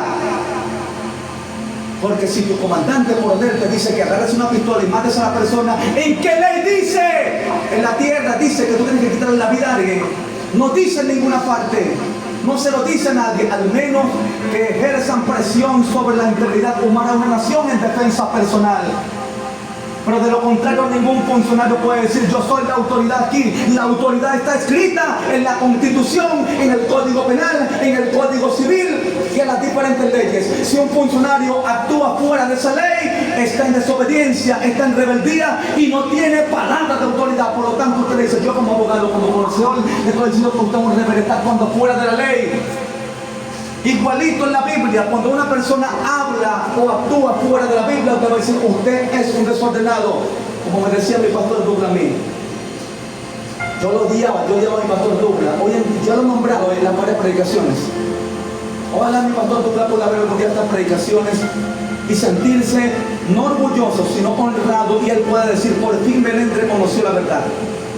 Porque si tu comandante coronel te dice que agarres una pistola y mates a la persona, ¿en qué ley dice? En la tierra dice que tú tienes que quitarle la vida a alguien. No dice en ninguna parte. No se lo dice a nadie, al menos que ejerzan presión sobre la integridad humana de una nación en defensa personal. Pero de lo contrario, ningún funcionario puede decir, yo soy la autoridad aquí. La autoridad está escrita en la Constitución, en el Código Penal, en el Código Civil y en las diferentes leyes. Si un funcionario actúa fuera de esa ley, está en desobediencia, está en rebeldía y no tiene palabra de autoridad. Por lo tanto, usted dice, yo como abogado, como conocedor, le estoy diciendo que usted es un rebelde, está actuando fuera de la ley. Igualito en la Biblia, cuando una persona habla o actúa fuera de la Biblia, usted va a decir, usted es un desordenado. Como me decía mi pastor Douglas a mí. Yo lo odiaba, yo odiaba a mi pastor Douglas. Hoy yo lo he nombrado en las varias predicaciones. Ojalá mi pastor Douglas pueda ver algún día estas predicaciones y sentirse no orgulloso, sino honrado, y él pueda decir, por fin Belén reconoció la verdad.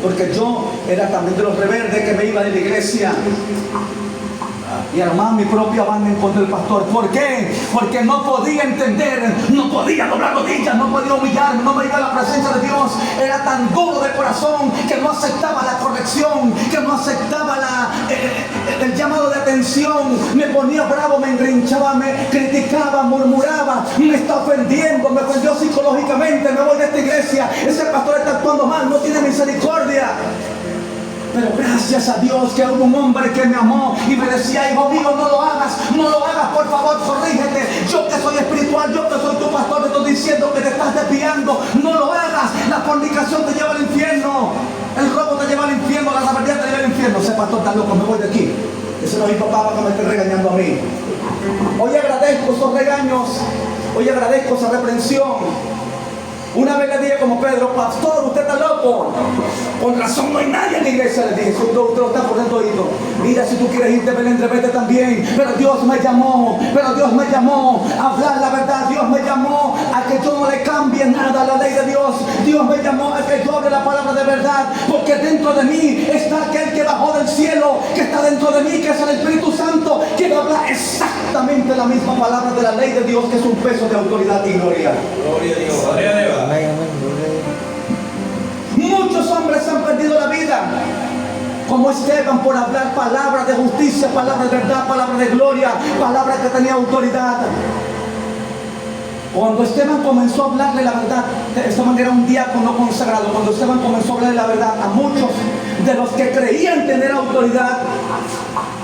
Porque yo era también de los rebeldes que me iba de la iglesia y armaba mi propia banda en contra del pastor. ¿Por qué? Porque no podía entender, no podía doblar rodillas, no podía humillarme, no me iba a la presencia de Dios. Era tan duro de corazón que no aceptaba la corrección, que no aceptaba el llamado de atención. Me ponía bravo, me engrinchaba, me criticaba, murmuraba, me está ofendiendo, me ofendió psicológicamente, me voy de esta iglesia, ese pastor está actuando mal, no tiene misericordia. Pero gracias a Dios que hubo un hombre que me amó y me decía, hijo mío, no lo hagas, por favor, corrígete. Yo que soy espiritual, yo que soy tu pastor, te estoy diciendo que te estás desviando, no lo hagas. La fornicación te lleva al infierno, el robo te lleva al infierno, la rebeldía te lleva al infierno. Ese pastor está loco, me voy de aquí. Ese no es mi papá para que me esté regañando a mí. Hoy agradezco esos regaños, hoy agradezco esa reprensión. Una vez le dije como Pedro, pastor, usted está loco. Con razón no hay nadie en la iglesia. Le dije, usted lo está poniendo oído. Mira, si tú quieres irte, Belén, vete también. Pero Dios me llamó a hablar la verdad. Dios me llamó a que yo no le cambie nada a la ley de Dios. Dios me llamó a que yo hable la palabra de verdad. Porque dentro de mí está aquel que bajó del cielo, que está dentro de mí, que es el Espíritu Santo, que habla exactamente la misma palabra de la ley de Dios, que es un peso de autoridad y gloria. Gloria a Dios. Gloria a Dios. Amén, amén, gloria a Dios. Muchos hombres han perdido la vida, como Esteban, por hablar palabras de justicia, palabras de verdad, palabras de gloria, palabras que tenía autoridad. Cuando Esteban comenzó a hablarle la verdad, Esteban era un diácono consagrado. Cuando Esteban comenzó a hablarle la verdad a muchos de los que creían tener autoridad,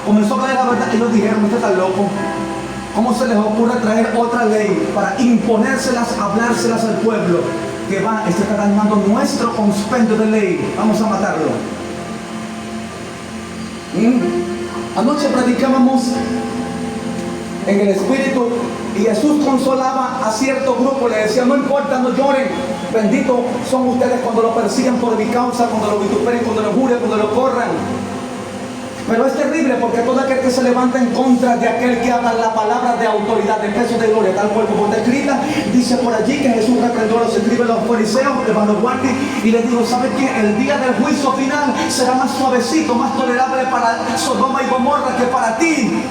comenzó a hablarle la verdad, ellos dijeron, usted está loco. ¿Cómo se les ocurre traer otra ley para imponérselas, hablárselas al pueblo? Que va, está dañando nuestro compendio de ley. Vamos a matarlo. Anoche predicábamos en el Espíritu y Jesús consolaba a cierto grupo. Le decía, no importa, no lloren. Benditos son ustedes cuando lo persigan por mi causa, cuando lo vituperen, cuando lo juren, cuando lo corran. Pero es terrible porque todo aquel que se levanta en contra de aquel que habla la palabra de autoridad, de peso de gloria, tal cual como está escrita, dice por allí que Jesús reprendió a los escribas, los fariseos, de vanguardia, y les dijo, ¿saben qué? El día del juicio final será más suavecito, más tolerable para Sodoma y Gomorra que para ti,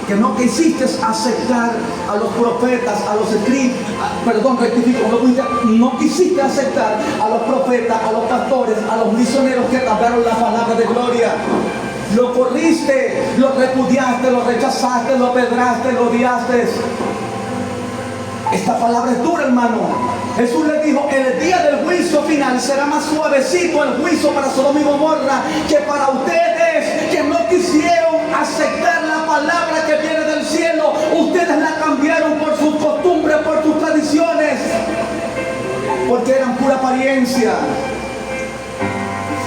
que no quisiste aceptar a los profetas, a los escribas, no quisiste aceptar a los profetas, a los pastores, a los misioneros que hablaron la palabra de gloria. Lo corriste, lo repudiaste, lo rechazaste, lo apedraste, lo odiaste. Esta palabra es dura, hermano. Jesús le dijo, el día del juicio final será más suavecito el juicio para Sodoma y Gomorra que para ustedes que no quisieron aceptar la palabra que viene del cielo. Ustedes la cambiaron por sus costumbres, por sus tradiciones, porque eran pura apariencia.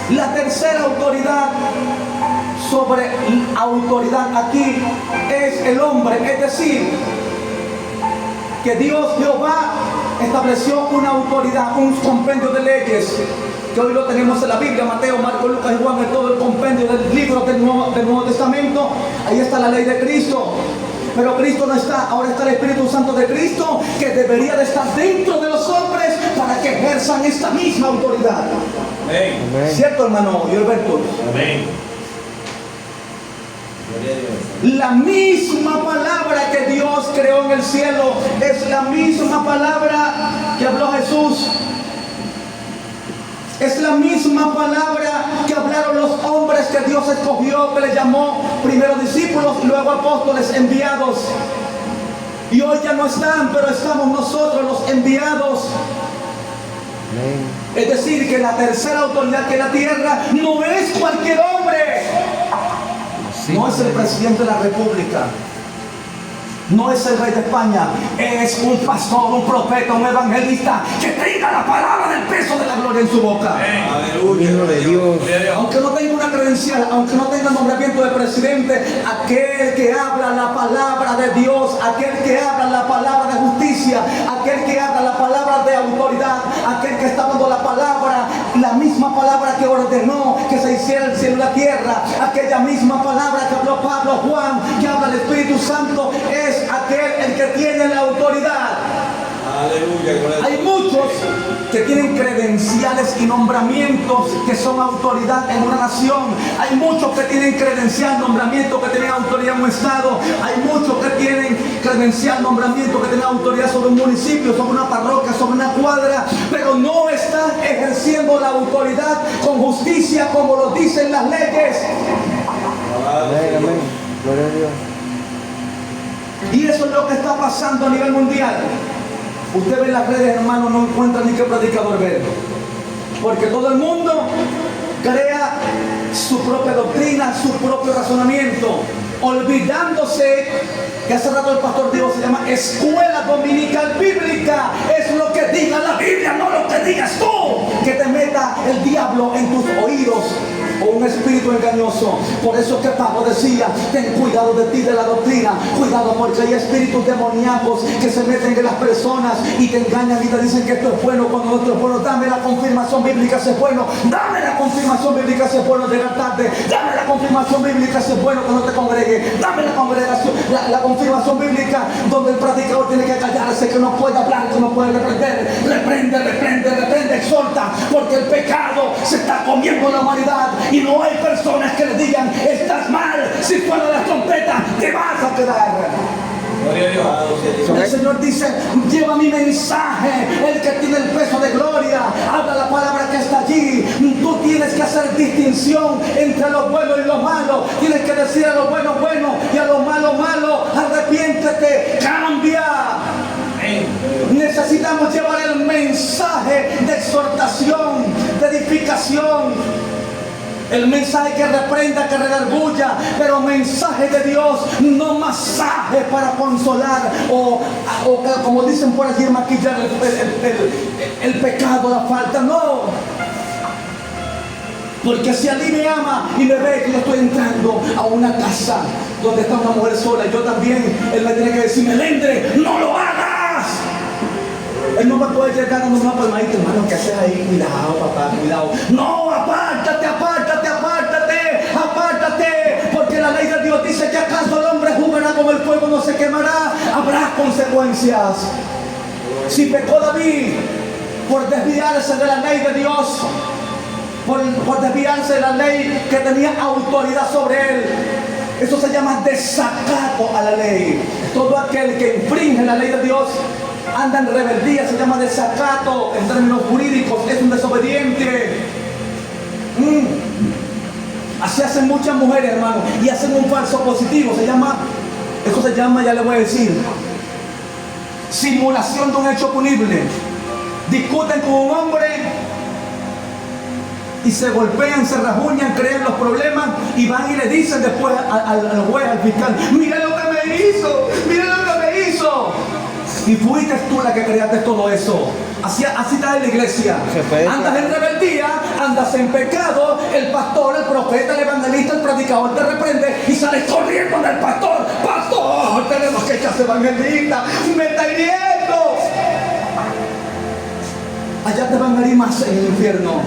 La tercera autoridad sobre autoridad aquí es el hombre, es decir, que Dios Jehová estableció una autoridad, un compendio de leyes, que hoy lo tenemos en la Biblia, Mateo, Marcos, Lucas y Juan, en todo el compendio del libro del Nuevo Testamento. Ahí está la ley de Cristo. Pero Cristo no está, ahora está el Espíritu Santo de Cristo, que debería de estar dentro de los hombres para que ejerzan esta misma autoridad. Amén. ¿Cierto, hermano Gilberto? Amén. La misma palabra que Dios creó en el cielo es la misma palabra que habló Jesús. Es la misma palabra que hablaron los hombres que Dios escogió, que le llamó primero discípulos y luego apóstoles enviados. Y hoy ya no están, pero estamos nosotros los enviados. Es decir, que la tercera autoridad que es la tierra no es cualquier hombre. No es el presidente de la República, no es el rey de España, es un pastor, un profeta, un evangelista que tenga la palabra del peso de la gloria en su boca. Aleluya. Hijo de Dios. Aunque no tenga una credencial, aunque no tenga nombramiento de presidente, aquel que habla la palabra de Dios, aquel que habla la palabra de justicia, aquel que habla la palabra de autoridad, aquel que está dando la palabra, la misma palabra que ordenó que se hiciera el cielo y la tierra, aquella misma palabra que habló Pablo, Juan, que habla el Espíritu Santo, es aquel el que tiene la autoridad. Aleluya. Hay muchos que tienen credenciales y nombramientos que son autoridad en una nación. Hay muchos que tienen credencial, nombramiento, que tienen autoridad en un estado. Hay muchos que tienen credencial, nombramiento, que tienen autoridad sobre un municipio, sobre una parroquia, sobre una cuadra, pero no están ejerciendo la autoridad con justicia como lo dicen las leyes. Amén, amén. Gloria a Dios. Y eso es lo que está pasando a nivel mundial. Usted ve en las redes, hermano, no encuentra ni qué predicador ver. Porque todo el mundo crea su propia doctrina, su propio razonamiento, olvidándose que hace rato el pastor dijo, se llama escuela dominical bíblica. Es lo que diga la Biblia, no lo que digas tú. Que te meta el diablo en tus oídos o un espíritu engañoso. Por eso que Pablo decía, ten cuidado de ti, de la doctrina. Cuidado, porque hay espíritus demoníacos que se meten en las personas y te engañan y te dicen que esto es bueno cuando esto es bueno. Dame la confirmación bíblica si es bueno. Dame la confirmación bíblica si es bueno llegar tarde. Dame la confirmación bíblica si es bueno que no te congregue. Dame la congregación, la confirmación bíblica donde el predicador tiene que callarse, que no puede hablar, que no puede reprender. Reprende, exhorta, porque el pecado se está comiendo la humanidad y no hay personas que le digan, estás mal, si suena la trompeta te vas a quedar. Gloria a Dios. El Señor dice, lleva mi mensaje, el que tiene el peso de gloria, habla la palabra que está allí. Tú tienes que hacer distinción entre lo bueno y lo malo. Tienes que decir a lo bueno, bueno, y a lo malo, malo. Arrepiéntete, cambia. Necesitamos llevar el mensaje de exhortación, de edificación. El mensaje que reprenda, que redarguya, pero mensaje de Dios, no masaje para consolar o como dicen por allí, maquillar el pecado, la falta, no. Porque si a mí me ama y me ve que yo estoy entrando a una casa donde está una mujer sola, yo también, él me tiene que decir, Melendre, no lo hagas. Él no me puede llegar dando una palmadita, hermano, ¿qué haces ahí? Cuidado, papá, cuidado. No, apártate, porque la ley de Dios dice que acaso el hombre jugará como el fuego no se quemará, habrá consecuencias. Si pecó David por desviarse de la ley de Dios, por desviarse de la ley que tenía autoridad sobre él, eso se llama desacato a la ley. Todo aquel que infringe la ley de Dios anda en rebeldía, se llama desacato en términos jurídicos, es un desobediente. Así hacen muchas mujeres, hermano, y hacen un falso positivo, eso se llama, ya le voy a decir, simulación de un hecho punible. Discuten con un hombre y se golpean, se rajuñan, crean los problemas y van y le dicen después al juez, al fiscal, mira lo que me hizo, mira lo que me hizo. Y fuiste tú la que creaste todo eso. Así está en la iglesia. Andas en rebeldía, andas en pecado. El pastor, el profeta, el evangelista, el predicador te reprende y sales corriendo del pastor. Pastor, tenemos que echarse evangelista. Me está hiriendo. Allá te van a herir más en el infierno.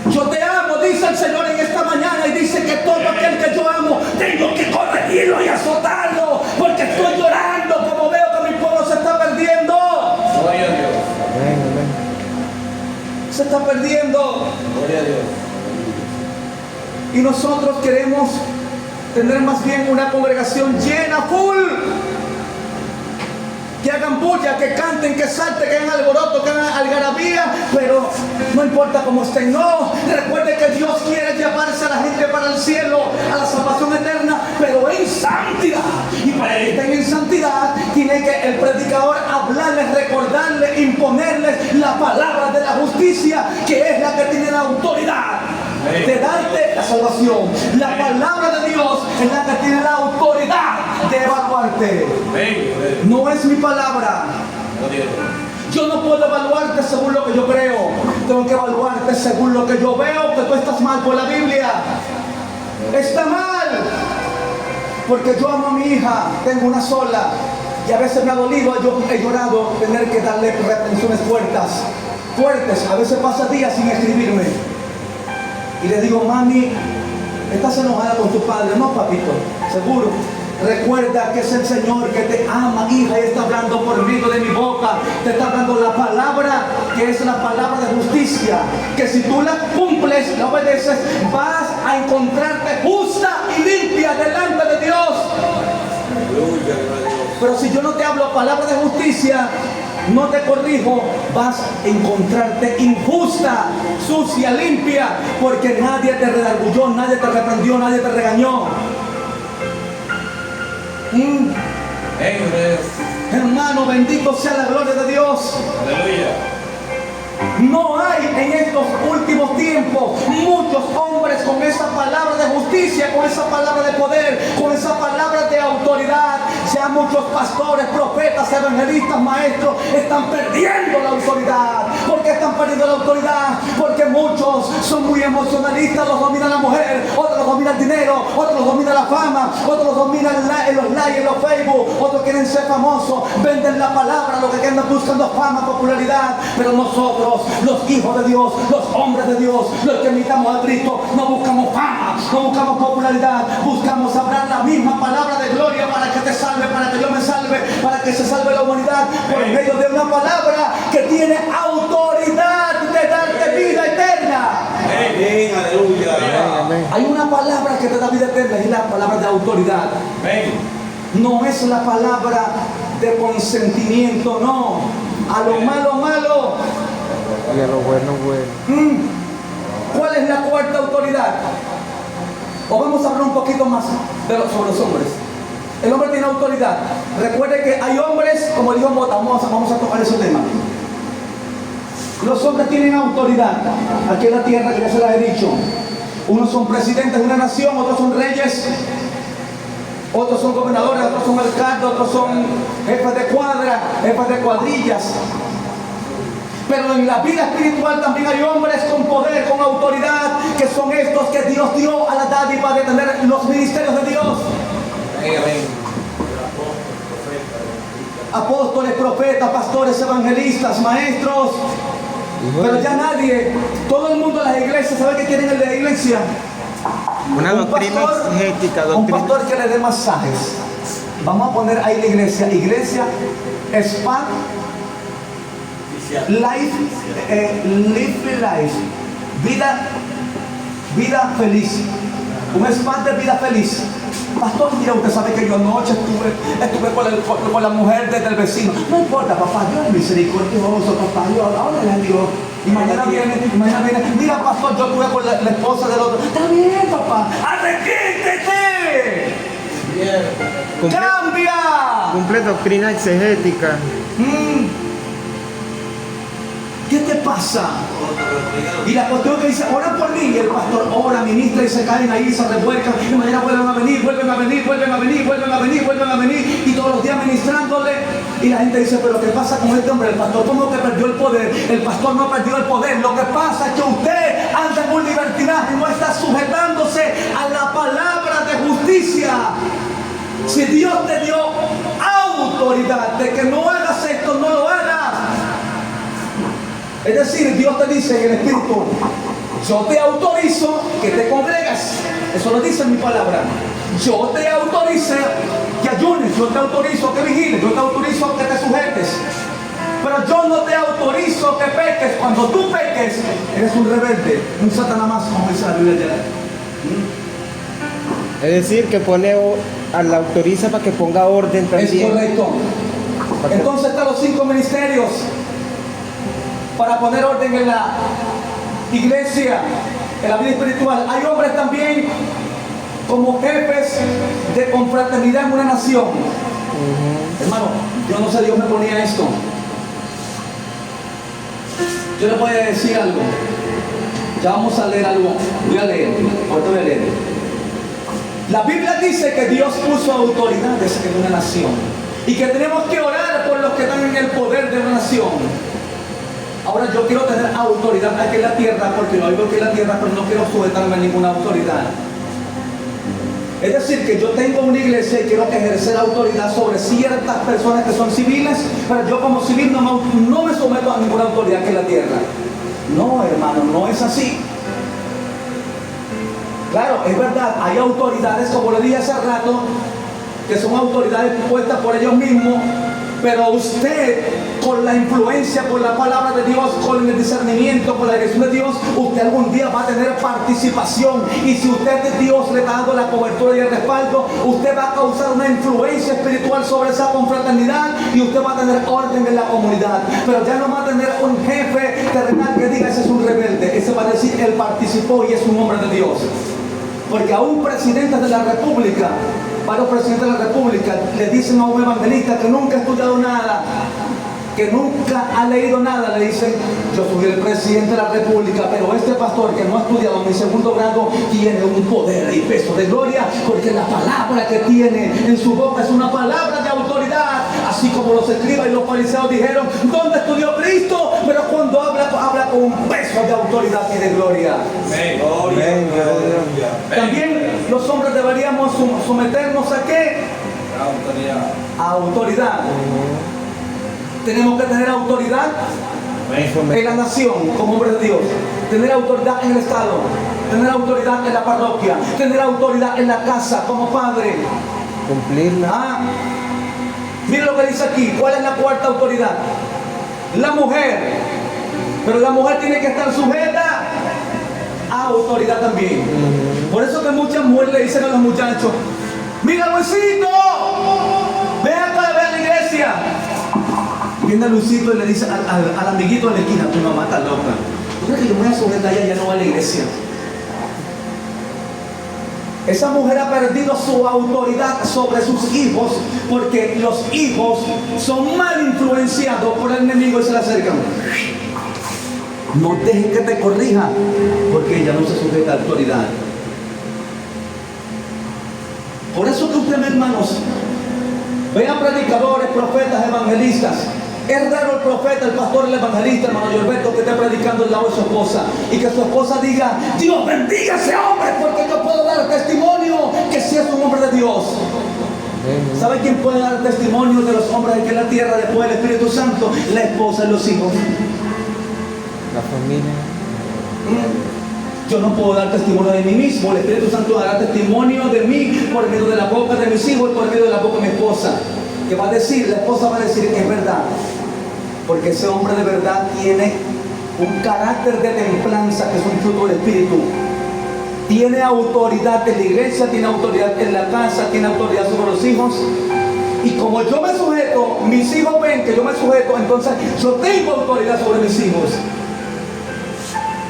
Yo te amo, dice el Señor en esta mañana, y dice que todo aquel que yo amo tengo que corregirlo y azotarlo, porque estoy llorando como veo que mi pueblo se está perdiendo. Gloria a Dios. Se está perdiendo. Gloria a Dios. Y nosotros queremos tener más bien una congregación llena, full. Que hagan bulla, que canten, que salten, que hagan alboroto, que hagan algarabía, pero no importa cómo estén, no. Recuerde que Dios quiere llevarse a la gente para el cielo, a la salvación eterna, pero en santidad. Y para que estén en santidad, tiene que el predicador hablarles, recordarles, imponerles la palabra de la justicia, que es la que tiene la autoridad de darte la salvación. La palabra de Dios es la que tiene la autoridad de evaluarte. No es mi palabra. Yo no puedo evaluarte según lo que yo creo. Tengo que evaluarte según lo que yo veo que tú estás mal por la Biblia. Está mal. Porque yo amo a mi hija, tengo una sola, y a veces me ha dolido, yo he llorado tener que darle reprensiones fuertes. A veces pasa días sin escribirme. Y le digo, mami, ¿estás enojada con tu padre? No, papito, seguro. Recuerda que es el Señor que te ama, hija, y está hablando por medio de mi boca. Te está dando la palabra, que es la palabra de justicia. Que si tú la cumples, la obedeces, vas a encontrarte justa y limpia delante de Dios. Aleluya, Dios. Pero si yo no te hablo palabra de justicia, no te corrijo, vas a encontrarte injusta, sucia, limpia, porque nadie te redarguyó, nadie te reprendió, nadie te regañó. Hermano, bendito sea la gloria de Dios. Aleluya. No hay en estos últimos tiempos muchos hombres con esa palabra de justicia, con esa palabra de poder, con esa palabra de autoridad. Ya muchos pastores, profetas, evangelistas, maestros están perdiendo la autoridad. ¿Por qué están perdiendo la autoridad? Porque muchos son muy emocionalistas, los domina la mujer, otros los domina el dinero, otros los domina la fama, otros los dominan los likes, en los Facebook, otros quieren ser famosos, venden la palabra, lo que andan buscando fama, popularidad. Pero nosotros, los hijos de Dios, los hombres de Dios, los que imitamos a Cristo, no buscamos fama, no buscamos popularidad, buscamos hablar la misma palabra de gloria para que te salve, para que yo me salve, para que se salve la humanidad, por medio de una palabra que tiene autoridad de darte vida eterna. Amén, aleluya. Amén. Hay una palabra que te da vida eterna y es la palabra de autoridad. No es la palabra de consentimiento, no. A lo malo, malo. Y a lo bueno, bueno. ¿Cuál es la cuarta autoridad? O vamos a hablar un poquito más sobre los hombres. El hombre tiene autoridad. Recuerde que hay hombres, como dijo Mota, vamos a tocar ese tema. Los hombres tienen autoridad aquí en la tierra, que ya se las he dicho. Unos son presidentes de una nación, otros son reyes, otros son gobernadores, otros son alcaldes, otros son jefes de cuadra, jefes de cuadrillas. Pero en la vida espiritual también hay hombres con poder, con autoridad, que son estos que Dios dio a la dádiva de tener los ministerios de Dios. Apóstoles, profetas, pastores, evangelistas, maestros. Pero ya nadie, todo el mundo en las iglesias, ¿sabe qué quieren en la iglesia? Una doctrina exegética, Un doctrina. pastor que le dé masajes. Vamos a poner ahí la iglesia, spa, life, live life, vida feliz, un spa de vida feliz. Pastor, mira, usted sabe que yo anoche estuve con la mujer del vecino. No importa, papá, Dios es misericordioso, papá, Dios, ahora le digo. Y mañana viene, mira, pastor, yo estuve con la esposa del otro. Está bien, papá, arrepiéntete. ¡Cambia! Cumple doctrina exegética. ¿Qué te pasa? Y la cuestión que dice, ora por mí, y el pastor ora, ministra y se caen ahí, se revuelcan, y mañana vuelven a venir, y todos los días ministrándole, y la gente dice, pero ¿qué pasa con este hombre? El pastor como que perdió el poder. El pastor no perdió el poder, lo que pasa es que usted anda en un libertinaje y no está sujetándose a la palabra de justicia. Si Dios te dio autoridad de que no hagas esto, no lo hagas. Es decir, Dios te dice en el Espíritu, yo te autorizo que te congregas. Eso lo dice en mi palabra. Yo te autorizo que ayunes, yo te autorizo que vigiles, yo te autorizo que te sujetes. Pero yo no te autorizo que peques. Cuando tú peques, eres un rebelde, un satanás más, como dice la Biblia. Es decir, que la autoriza para que ponga orden también. Es correcto. Entonces están los 5 ministerios para poner orden en la iglesia, en la vida espiritual. Hay hombres también como jefes de confraternidad en una nación. Hermano, yo no sé, Dios me ponía esto. Yo le voy a decir algo. Ya vamos a leer algo. Voy a leer. Ahorita voy a leer. La Biblia dice que Dios puso autoridades en una nación y que tenemos que orar por los que están en el poder de una nación. Ahora yo quiero tener autoridad aquí en la tierra porque lo vivo aquí en la tierra, pero no quiero sujetarme a ninguna autoridad. Es decir, que yo tengo una iglesia y quiero ejercer autoridad sobre ciertas personas que son civiles, pero yo como civil no me someto a ninguna autoridad aquí en la tierra. No, hermano, no es así. Claro, es verdad, hay autoridades, como le dije hace rato, que son autoridades puestas por ellos mismos, pero usted, con la influencia, con la palabra de Dios, con el discernimiento, con la dirección de Dios, usted algún día va a tener participación. Y si usted de Dios le está dando la cobertura y el respaldo, usted va a causar una influencia espiritual sobre esa confraternidad y usted va a tener orden en la comunidad. Pero ya no va a tener un jefe terrenal que diga, ese es un rebelde. Ese va a decir, él participó y es un hombre de Dios. Porque a un presidente de la República, varios presidentes de la República le dicen a un evangelista que nunca ha estudiado nada, que nunca ha leído nada, le dicen, yo soy el presidente de la República, pero este pastor que no ha estudiado mi segundo grado tiene un poder y peso de gloria, porque la palabra que tiene en su boca es una palabra de como los escribas y los fariseos dijeron, ¿dónde estudió Cristo? Pero cuando habla con un peso de autoridad y de gloria. Amén, aleluya. También los hombres deberíamos someternos ¿a qué? A autoridad. Tenemos que tener autoridad en la nación como hombres de Dios, tener autoridad en el Estado, tener autoridad en la parroquia, tener autoridad en la casa como padre. Cumplirla. Miren lo que dice aquí. ¿Cuál es la cuarta autoridad? La mujer. Pero la mujer tiene que estar sujeta a autoridad también. Por eso que muchas mujeres le dicen a los muchachos, mira Luisito, ve acá, ve a la iglesia. Viene Luisito y le dice al amiguito de la esquina, tu mamá está loca. ¿Tú crees que yo me voy a sujetar allá, ya no va a la iglesia? Esa mujer ha perdido su autoridad sobre sus hijos porque los hijos son mal influenciados por el enemigo y se le acercan. No dejes que te corrija porque ella no se sujeta a autoridad. Por eso que ustedes, hermanos, vean predicadores, profetas, evangelistas. Es raro el profeta, el pastor, el evangelista, hermano Gilberto, que esté predicando al lado de su esposa y que su esposa diga, Dios bendiga a ese hombre porque yo puedo dar testimonio que sí es un hombre de Dios. ¿Sabe quién puede dar testimonio de los hombres aquí en la tierra después del Espíritu Santo? La esposa y los hijos. La familia. Yo no puedo dar testimonio de mí mismo. El Espíritu Santo dará testimonio de mí por medio de la boca de mis hijos y por medio de la boca de mi esposa. ¿Qué va a decir? La esposa va a decir que es verdad. Porque ese hombre de verdad tiene un carácter de templanza que es un fruto del Espíritu. Tiene autoridad en la iglesia, tiene autoridad en la casa, tiene autoridad sobre los hijos. Y como yo me sujeto, mis hijos ven que yo me sujeto, entonces yo tengo autoridad sobre mis hijos.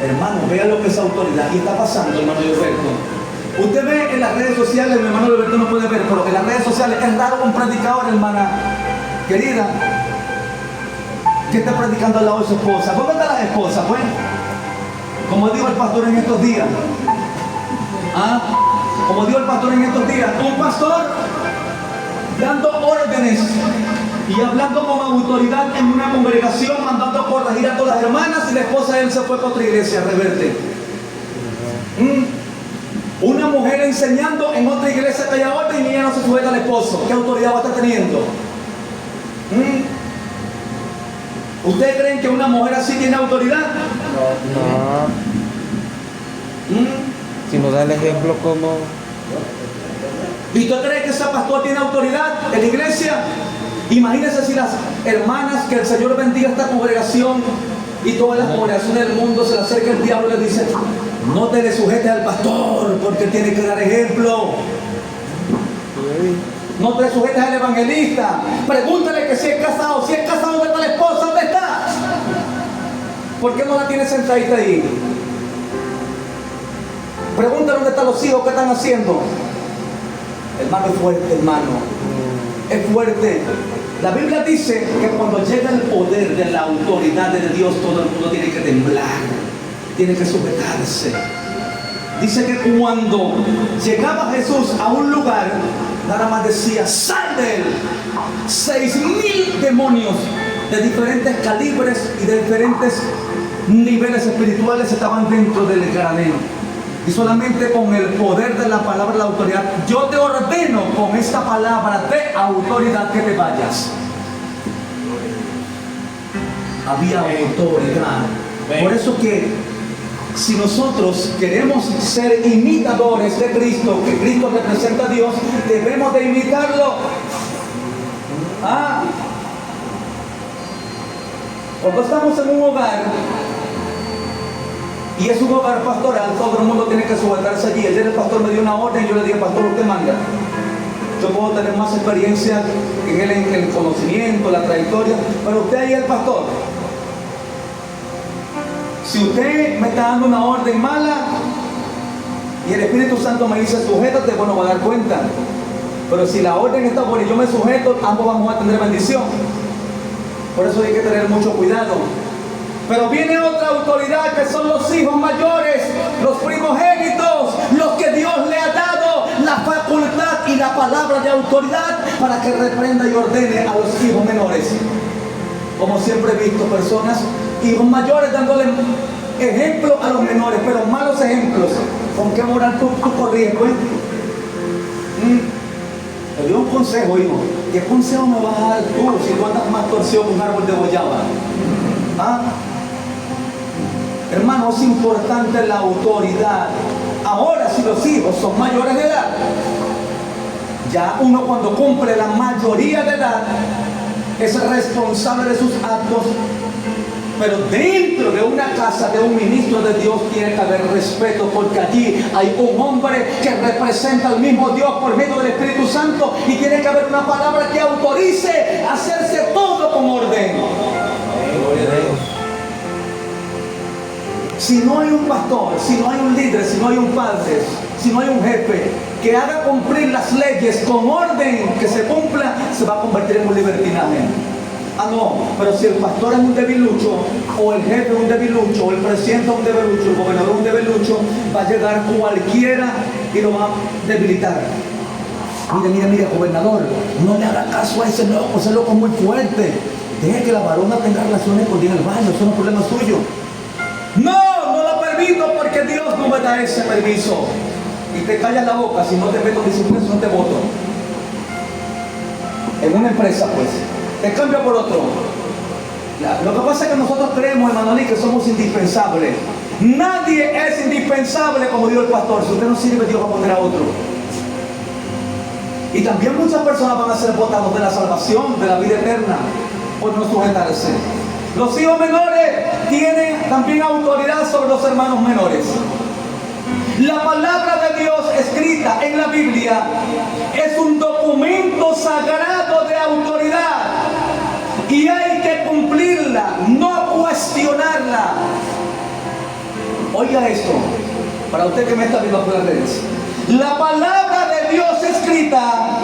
Hermano, vea lo que es autoridad. Y está pasando, hermano Gilberto. Usted ve en las redes sociales, mi hermano Gilberto no puede ver, pero en las redes sociales es raro un predicador, hermana querida, que está predicando al lado de su esposa. ¿Cómo está la esposa, pues? Como dijo el pastor en estos días. Como dijo el pastor en estos días, un pastor dando órdenes y hablando con autoridad en una congregación, mandando a corregir a todas las hermanas, y la esposa de él se fue para otra iglesia, reverte. Una mujer enseñando en otra iglesia que haya orden y ella no se sujeta al esposo. ¿Qué autoridad va a estar teniendo? ¿Ustedes creen que una mujer así tiene autoridad? No. Si nos da el ejemplo como... ¿Y usted cree que ese pastor tiene autoridad en la iglesia? Imagínense si las hermanas, que el Señor bendiga esta congregación y todas las congregaciones del mundo, se le acerca el diablo y le dice, no te le sujetes al pastor porque él tiene que dar ejemplo. No te sujetes al evangelista. Pregúntale que si es casado. Si es casado, ¿dónde está la esposa? ¿Dónde está? ¿Por qué no la tienes sentadita ahí? Pregúntale dónde están los hijos, qué están haciendo. Hermano, es fuerte, hermano. Es fuerte. La Biblia dice que cuando llega el poder de la autoridad de Dios, todo el mundo tiene que temblar, tiene que sujetarse. Dice que cuando llegaba Jesús a un lugar, nada más decía, sal de él. 6,000 demonios de diferentes calibres y de diferentes niveles espirituales estaban dentro del Gadareno. Y solamente con el poder de la palabra de la autoridad, yo te ordeno con esta palabra de autoridad que te vayas. Había autoridad. Por eso que si nosotros queremos ser imitadores de Cristo, que Cristo representa a Dios, debemos de imitarlo. Cuando estamos en un hogar y es un hogar pastoral, todo el mundo tiene que sujetarse allí. Ayer el pastor me dio una orden y yo le dije, pastor, usted manda. Yo puedo tener más experiencia en él, en el conocimiento, la trayectoria, pero usted ahí es el pastor. Si usted me está dando una orden mala y el Espíritu Santo me dice sujétate, bueno, voy a dar cuenta. Pero si la orden está buena y yo me sujeto, ambos vamos a tener bendición. Por eso hay que tener mucho cuidado. Pero viene otra autoridad que son los hijos mayores, los primogénitos, los que Dios le ha dado la facultad y la palabra de autoridad para que reprenda y ordene a los hijos menores. Como siempre he visto personas, hijos mayores dándole ejemplo a los menores, pero malos ejemplos. ¿Con qué moral tú corriges, pues? Te doy un consejo, hijo. ¿Qué consejo me vas a dar tú si tú andas más torcido que un árbol de guayaba? ¿Ah? Hermano, es importante la autoridad. Ahora, si los hijos son mayores de edad, ya uno cuando cumple la mayoría de edad es responsable de sus actos. Pero dentro de una casa de un ministro de Dios tiene que haber respeto, porque allí hay un hombre que representa al mismo Dios por medio del Espíritu Santo, y tiene que haber una palabra que autorice a hacerse todo con orden. Si no hay un pastor, si no hay un líder, si no hay un padre, si no hay un jefe que haga cumplir las leyes con orden, que se cumpla, se va a convertir en un libertinaje. Ah, no, pero si el pastor es un debilucho, o el jefe es un debilucho, o el presidente es un debilucho, el gobernador es un debilucho, va a llegar cualquiera y lo va a debilitar. Mire, gobernador, no le haga caso a ese loco es muy fuerte. Deje que la varona tenga relaciones con él en el baño, eso no es problema suyo. No lo permito, porque Dios no me da ese permiso. Y te callas la boca, si no te meto disciplina, no te voto. En una empresa, pues. Te cambio por otro. Lo que pasa es que nosotros creemos, hermano, que somos indispensables. Nadie es indispensable, como dijo el pastor. Si usted no sirve, Dios va a poner a otro. Y también muchas personas van a ser votados de la salvación, de la vida eterna, por no sujetarse. Los hijos menores tienen también autoridad sobre los hermanos menores. La palabra de Dios escrita en la Biblia es un documento sagrado de autoridad, y hay que cumplirla, no cuestionarla. Oiga esto, para usted que me está viendo por las redes. La palabra de Dios escrita,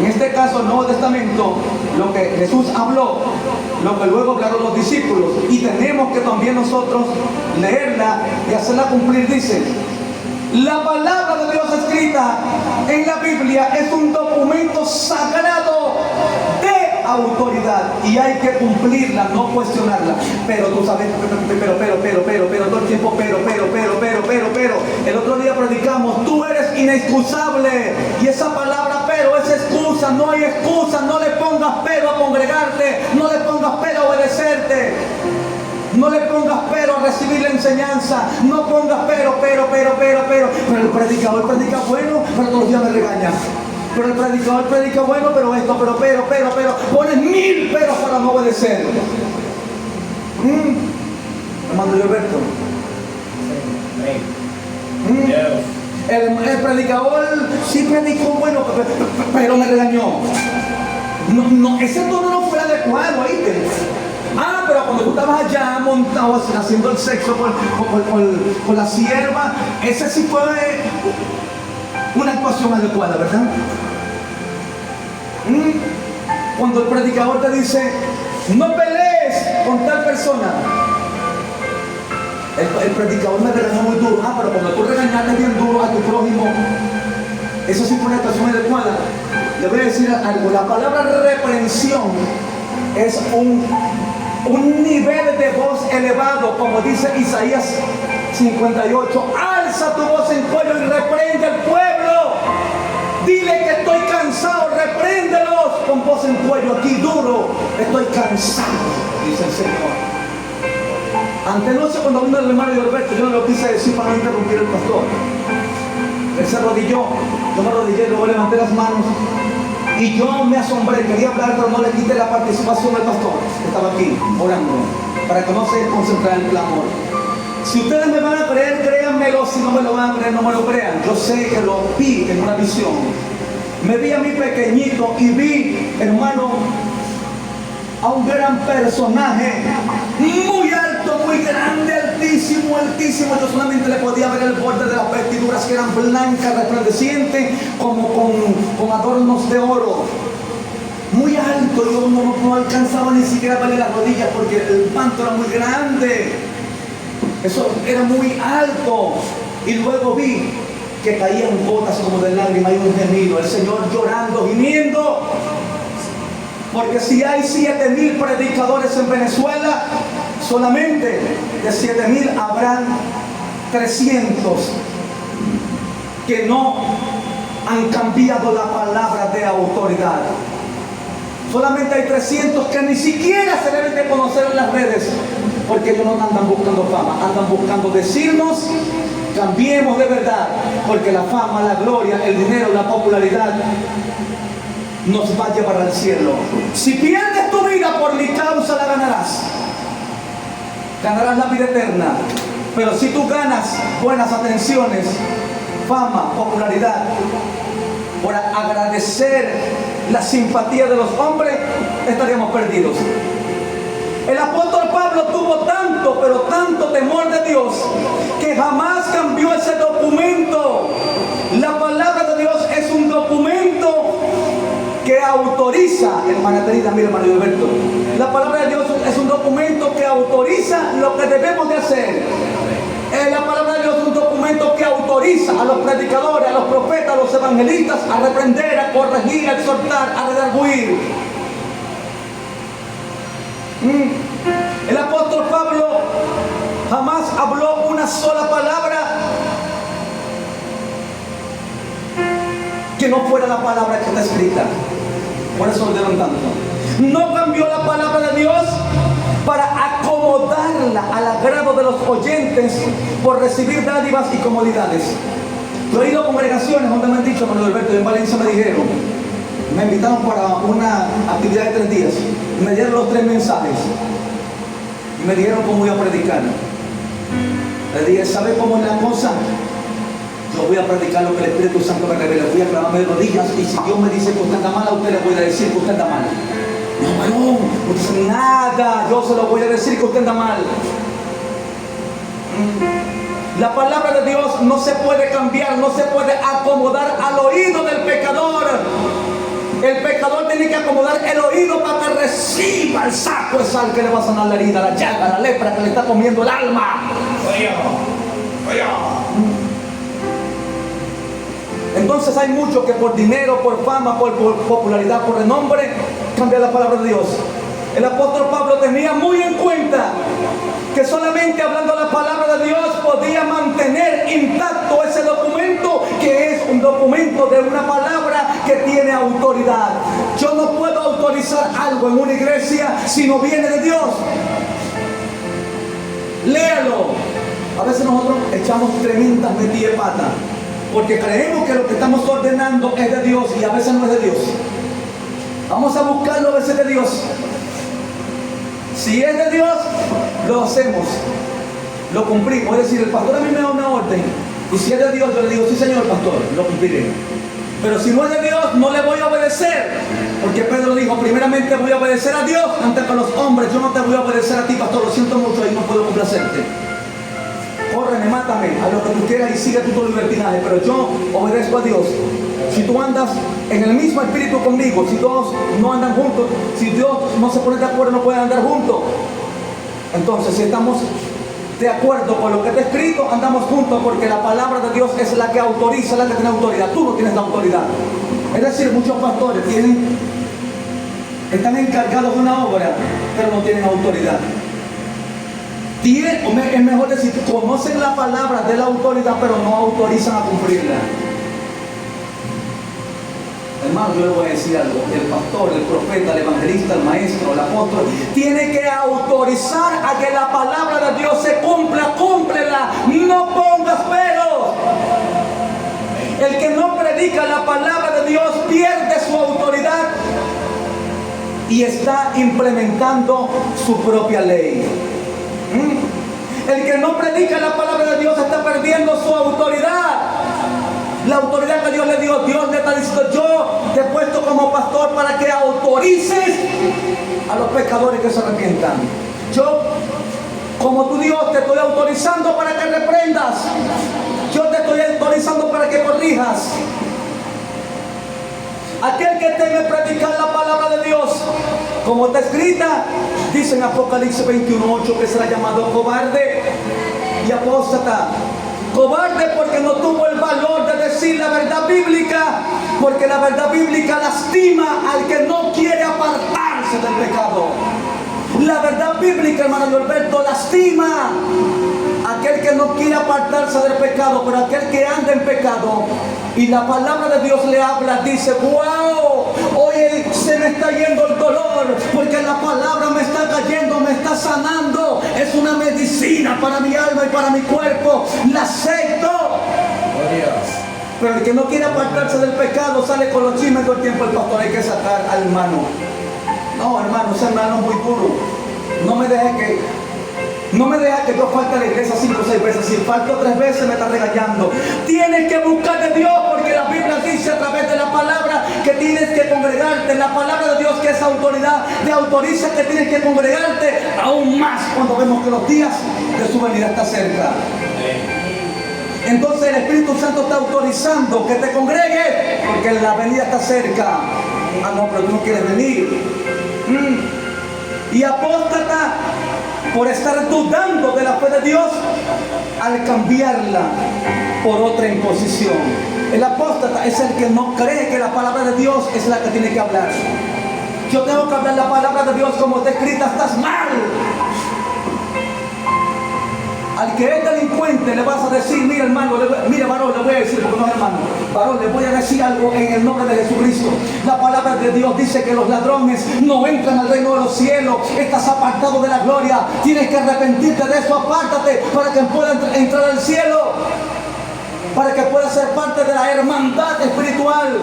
en este caso el Nuevo Testamento, lo que Jesús habló, lo que luego hablaron los discípulos, y tenemos que también nosotros leerla y hacerla cumplir. Dice: la palabra de Dios escrita en la Biblia es un documento sagrado de autoridad, y hay que cumplirla, no cuestionarla. Pero tú sabes, pero todo el tiempo, pero. El otro día predicamos: tú eres inexcusable, y esa palabra pero es excusa. No hay excusa. No le pongas pero a congregarte, no le pongas pero a obedecerte, no le pongas pero a recibir la enseñanza, no pongas pero el predicador predica bueno, pero todos los días me regaña. Pero el predicador predica bueno, pero esto, pero pones 1000 peros para no obedecer. Hermano Gilberto, el predicador sí predicó bueno, pero me regañó. No, ese tono no fue adecuado, ¿oíste? Pero cuando tú estabas allá montado haciendo el sexo con la sierva, ese sí fue una actuación adecuada, ¿verdad? Cuando el predicador te dice: no pelees con tal persona, el predicador me regañó muy duro. Pero cuando tú regañaste bien duro a tu prójimo, eso sí fue una actuación adecuada. Le voy a decir algo: la palabra reprensión es un nivel de voz elevado, como dice Isaías 58. Alza tu voz en cuello y reprende al pueblo. Dile que estoy cansado, repréndelos con voz en cuello, aquí duro. Estoy cansado, dice el Señor. Antenoche, cuando vino el hermano Gilberto, yo no lo quise decir para no interrumpir el pastor. Él se arrodilló, yo me arrodillé, luego levanté las manos. Y yo me asombré, quería hablar, pero no le quité la participación al pastor. Estaba aquí, orando, para que no se concentrara en el clamor. Si ustedes me van a creer, créanmelo. Si no me lo van a creer, no me lo crean. Yo sé que lo vi en una visión. Me vi a mí pequeñito y vi, hermano, a un gran personaje, muy alto, muy grande, altísimo. Yo solamente le podía ver el borde de las vestiduras, que eran blancas, resplandecientes, como con adornos de oro. Muy alto. alto, yo no alcanzaba ni siquiera a darle las rodillas porque el manto era muy grande. Eso era muy alto. Y luego vi que caían gotas como de lágrimas y un gemido. El Señor llorando, gimiendo. Porque si hay 7,000 predicadores en Venezuela, solamente de 7,000 habrán 300 que no han cambiado la palabra de autoridad. Solamente hay 300 que ni siquiera se deben de conocer en las redes, porque ellos no andan buscando fama, andan buscando decirnos: cambiemos de verdad, porque la fama, la gloria, el dinero, la popularidad nos va a llevar al cielo. Si pierdes tu vida por mi causa, la ganarás. Ganarás la vida eterna. Pero si tú ganas buenas atenciones, fama, popularidad, por agradecer la simpatía de los hombres, estaríamos perdidos. El apóstol Pablo tuvo tanto, pero tanto temor de Dios, que jamás cambió ese documento. La palabra de Dios es un documento que autoriza, hermana querida, mira, hermano Alberto, la palabra de Dios es un documento que autoriza lo que debemos de hacer. La palabra de Dios es un documento que autoriza a los predicadores, a los profetas, a los evangelistas a reprender, a corregir, a exhortar, a redarguir. El apóstol Pablo jamás habló una sola palabra que no fuera la palabra que está escrita. Por eso lo dieron tanto. No cambió la palabra de Dios para acomodarla al agrado de los oyentes por recibir dádivas y comodidades. Yo he ido a congregaciones donde me han dicho, Manuel Alberto, en Valencia me dijeron, me invitaron para una actividad de 3 días, y me dieron los 3 mensajes y me dijeron cómo iba a predicar. Le dije: ¿sabe cómo es la cosa? Yo voy a predicar lo que el Espíritu Santo me revela, voy a clavarme de rodillas, y si Dios me dice que usted anda mal, a usted le voy a decir que usted anda mal. No, varón, usted nada, yo se lo voy a decir que usted anda mal. La palabra de Dios no se puede cambiar, no se puede acomodar al oído del pecador. El pecador tiene que acomodar el oído para que reciba el saco de sal que le va a sanar la herida, la llaga, la lepra que le está comiendo el alma. Entonces hay muchos que por dinero, por fama, por popularidad, por renombre, cambian la palabra de Dios. El apóstol Pablo tenía muy en cuenta que solamente hablando la palabra de Dios podía mantener intacto ese documento, que es un documento de una palabra que tiene autoridad. Yo no puedo autorizar algo en una iglesia si no viene de Dios. Léalo. A veces nosotros echamos tremendas metidas de pata, porque creemos que lo que estamos ordenando es de Dios y a veces no es de Dios. Vamos a buscarlo a veces de Dios. Si es de Dios, lo hacemos, lo cumplimos. Es decir, el pastor a mí me da una orden, y si es de Dios, yo le digo: sí, señor pastor, lo cumpliré. Pero si no es de Dios, no le voy a obedecer, porque Pedro dijo: primeramente voy a obedecer a Dios antes que a los hombres. Yo no te voy a obedecer a ti, pastor, lo siento mucho, y no puedo complacerte. Córreme, mátame, a lo que tú quieras y sigue tu libertinaje, pero yo obedezco a Dios. Si tú andas en el mismo espíritu conmigo, si todos no andan juntos, si Dios no se pone de acuerdo, no pueden andar juntos. Entonces, si estamos de acuerdo con lo que está escrito, andamos juntos, porque la palabra de Dios es la que autoriza, la que tiene autoridad. Tú no tienes la autoridad. Es decir, muchos pastores están encargados de una obra, pero no tienen autoridad. Es mejor decir, conocen la palabra de la autoridad, pero no autorizan a cumplirla. Hermano, yo le voy a decir algo: el pastor, el profeta, el evangelista, el maestro, el apóstol tiene que autorizar a que la palabra de Dios se cumpla. Cúmplela, no pongas peros. El que no predica la palabra de Dios pierde su autoridad y está implementando su propia ley. El que no predica la palabra de Dios está perdiendo su autoridad. La autoridad que Dios le dio. Dios le está diciendo: yo te he puesto como pastor para que autorices a los pecadores que se arrepientan. Yo, como tu Dios, te estoy autorizando para que reprendas. Yo te estoy autorizando para que corrijas. Aquel que teme predicar la palabra de Dios Como está escrita, dice en Apocalipsis 21:8 que será llamado cobarde y apóstata. Cobarde porque no tuvo el valor de decir la verdad bíblica, porque la verdad bíblica lastima al que no quiere apartarse del pecado. La verdad bíblica, hermano Alberto, lastima a aquel que no quiere apartarse del pecado, pero aquel que anda en pecado y la palabra de Dios le habla, dice: wow, hoy se me está yendo el dolor porque la palabra me está cayendo, me está sanando, es una medicina para mi alma y para mi cuerpo, la acepto. Pero el que no quiere apartarse del pecado sale con los chismes todo el tiempo. El pastor, hay que sacar al hermano. No, hermano, ese hermano es muy duro. No me deje que yo falte a la iglesia 5 o 6 veces. Si falto 3 veces me está regañando. Tienes que buscar de Dios, porque la Biblia dice a través de la palabra que tienes que congregarte. La palabra de Dios, que es autoridad, te autoriza que tienes que congregarte aún más cuando vemos que los días de su venida está cerca. Entonces el Espíritu Santo está autorizando que te congregues porque la venida está cerca. Ah, no, pero tú no quieres venir. Y apóstata por estar dudando de la fe de Dios al cambiarla por otra imposición. El apóstata es el que no cree que la palabra de Dios es la que tiene que hablar. Yo tengo que hablar la palabra de Dios como está escrita. Estás mal. Al que es delincuente le vas a decir: mira, hermano, mira, varón, le voy a decir, porque no es hermano, varón, le voy a decir algo en el nombre de Jesucristo. La palabra de Dios dice que los ladrones no entran al reino de los cielos. Estás apartado de la gloria. Tienes que arrepentirte de eso. Apártate para que puedas entrar al cielo, para que puedas ser parte de la hermandad espiritual.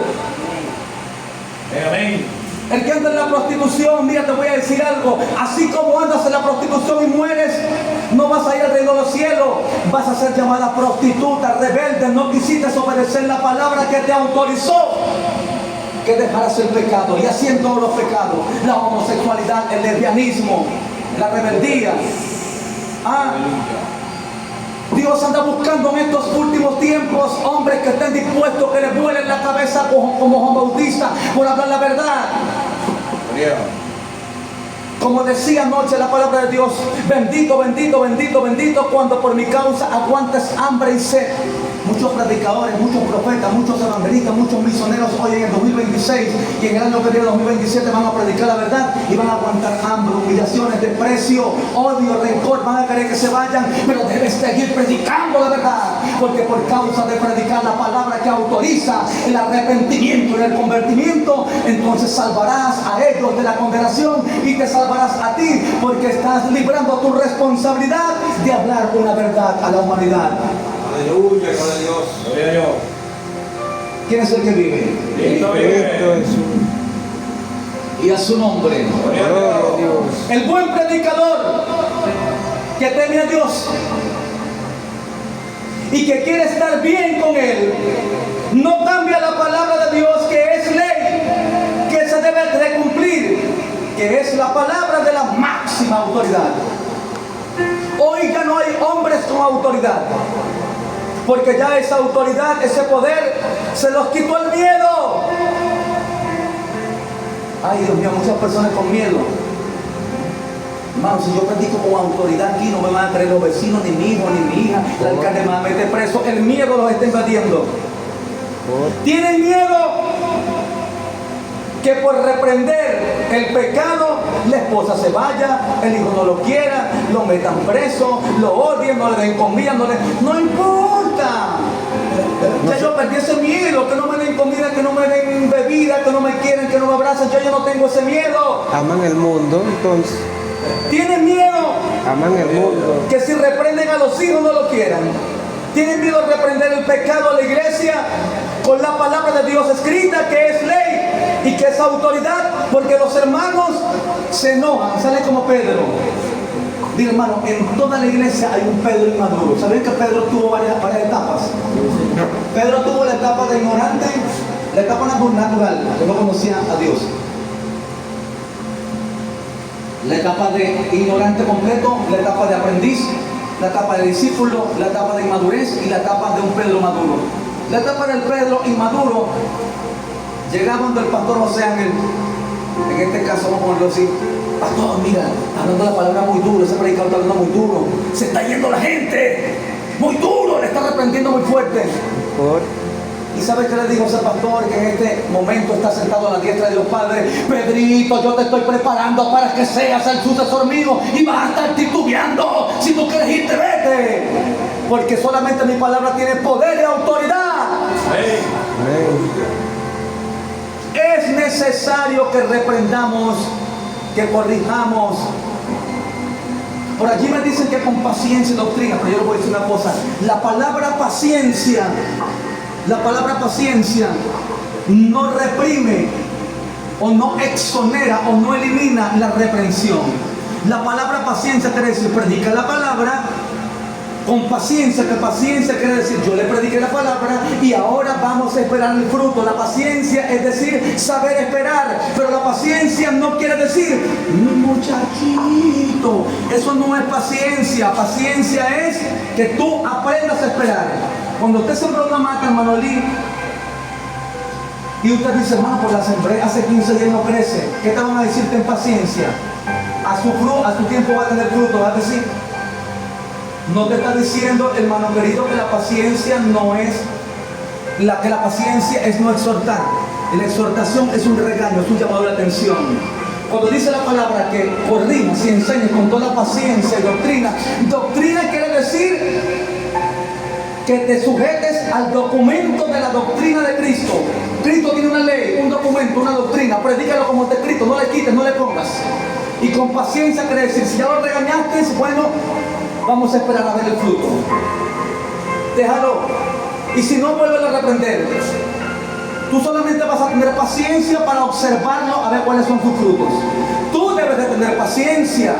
Amén. El que anda en la prostitución, mira, te voy a decir algo. Así como andas en la prostitución y mueres, no vas a ir al reino de los cielos. Vas a ser llamada prostituta, rebelde. No quisiste obedecer la palabra que te autorizó que dejaras el pecado. Y así en todos los pecados: la homosexualidad, el lesbianismo, la rebeldía. Dios anda buscando en estos últimos tiempos hombres que estén dispuestos, que les vuelen la cabeza como Juan Bautista por hablar la verdad. Como decía anoche la palabra de Dios: bendito, bendito, bendito, bendito cuando por mi causa aguantes hambre y sed. Muchos predicadores, muchos profetas, muchos evangelistas, muchos misioneros hoy en el 2026 y en el año que viene, 2027, van a predicar la verdad y van a aguantar hambre, humillaciones, desprecio, odio, rencor. Van a querer que se vayan, pero debes seguir predicando la verdad, porque por causa de predicar la palabra que autoriza el arrepentimiento y el convertimiento, entonces salvarás a ellos de la condenación y te salvarás a ti, porque estás librando tu responsabilidad de hablar una verdad a la humanidad. Aleluya, gloria a Dios. Gloria a Dios. ¿Quién es el que vive? Cristo vive. Y a su nombre. Gloria a Dios. El buen predicador que teme a Dios y que quiere estar bien con Él, no cambia la palabra de Dios, que es ley, que se debe de cumplir, que es la palabra de la máxima autoridad. Hoy ya no hay hombres con autoridad, porque ya esa autoridad, ese poder, se los quitó el miedo. Ay, Dios mío, muchas personas con miedo. Hermano, si yo predico con autoridad aquí, no me van a creer los vecinos, ni mi hijo, ni mi hija. El alcalde me va a meter preso. El miedo los está invadiendo. Tienen miedo que por reprender el pecado, la esposa se vaya, el hijo no lo quiera, lo metan preso, lo odien, no le den comida, no importa. Ya yo perdí ese miedo, que no me den comida, que no me den bebida, que no me quieren, que no me abracen. Yo ya no tengo ese miedo. Aman el mundo, entonces. Tienen miedo Aman el mundo. que si reprenden a los hijos no lo quieran. Tienen miedo de reprender el pecado a la iglesia con la palabra de Dios escrita, que es ley y que es autoridad, porque los hermanos se enojan, salen como Pedro. Diga, hermano, en toda la iglesia hay un Pedro inmaduro. ¿Saben que Pedro tuvo varias etapas? Pedro tuvo la etapa de ignorante, la etapa natural, que no conocía a Dios. La etapa de ignorante completo, la etapa de aprendiz, la etapa de discípulo, la etapa de inmadurez y la etapa de un Pedro maduro. La etapa del Pedro inmaduro llegaba donde el pastor José Ángel En este caso vamos a ponerlo así: pastor, mira, está hablando la palabra muy duro, ese predicador está hablando muy duro, se está yendo la gente, muy duro, le está reprendiendo muy fuerte. ¿Y sabes qué le dijo ese pastor que en este momento está sentado a la diestra de Dios Padre? Pedrito, yo te estoy preparando para que seas el sucesor mío y vas a estar titubeando. Si tú quieres irte, vete, porque solamente mi palabra tiene poder y autoridad. Es necesario que reprendamos, que corrijamos. Por allí me dicen que con paciencia y doctrina, pero yo les voy a decir una cosa: la palabra paciencia no reprime o no exonera o no elimina la reprensión. La palabra paciencia quiere decir predica la palabra con paciencia, que paciencia quiere decir yo le prediqué la palabra y ahora vamos a esperar el fruto. La paciencia es decir saber esperar, pero la paciencia no quiere decir muchachito. Eso no es paciencia. Paciencia es que tú aprendas a esperar. Cuando usted sembró una mata, hermano Lee, y usted dice: hermano, pues la sembré hace 15 días y no crece, ¿qué te van a decir? Ten paciencia, a su tiempo va a tener fruto, ¿va a decir? No te está diciendo, hermano querido, que la paciencia no es que la paciencia es no exhortar. La exhortación es un regaño, es un llamado de atención. Cuando dice la palabra que corrijas y enseñes con toda paciencia y doctrina, doctrina quiere decir que te sujetes al documento de la doctrina de Cristo. Cristo tiene una ley, un documento, una doctrina. Predícalo como está escrito, no le quites, no le pongas. Y con paciencia quiere decir, si ya lo regañaste, bueno, vamos a esperar a ver el fruto. Déjalo. Y si no, vuelve a reprender. Tú solamente vas a tener paciencia para observarlo, a ver cuáles son sus frutos. Tú debes de tener paciencia.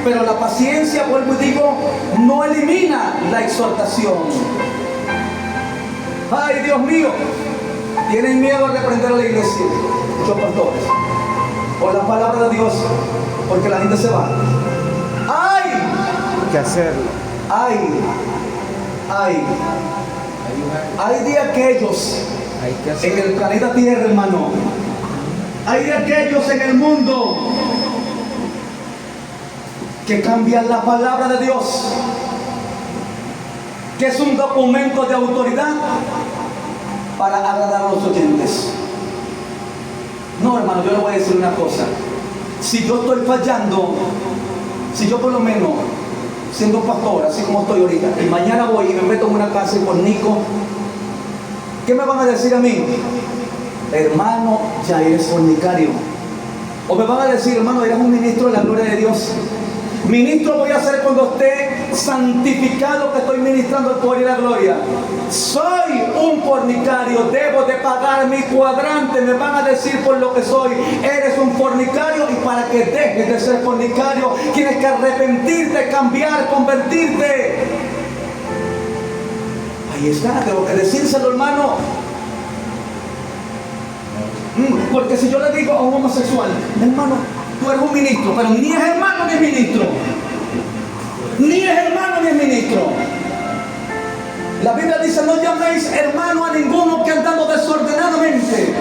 Pero la paciencia, vuelvo y digo, no elimina la exhortación. Ay, Dios mío, tienen miedo a reprender a la iglesia, muchos pastores, por la palabra de Dios, porque la gente se va. ¡Ay! Hay que hacerlo. Hay de aquellos Hay que hacerlo. en el planeta Tierra, hermano. Hay de aquellos en el mundo que cambian la palabra de Dios, que es un documento de autoridad, para agradar a los oyentes. No, hermano, yo le voy a decir una cosa: si yo estoy fallando, si yo por lo menos siendo pastor, así como estoy ahorita, y mañana voy y me meto en una cárcel con Nico, ¿qué me van a decir a mí? Hermano, ya eres fornicario. O me van a decir: hermano, eres un ministro de la gloria de Dios. Ministro voy a ser cuando esté santificado, que estoy ministrando el poder y la gloria. Soy un fornicario, debo de pagar mi cuadrante. Me van a decir por lo que soy: eres un fornicario, y para que dejes de ser fornicario tienes que arrepentirte, cambiar, convertirte. Ahí está, tengo que decírselo, hermano. Porque si yo le digo a un homosexual: hermano, tú eres un ministro, pero ni es hermano ni es ministro. Ni es hermano ni es ministro. La Biblia dice: no llaméis hermano a ninguno que andando desordenadamente.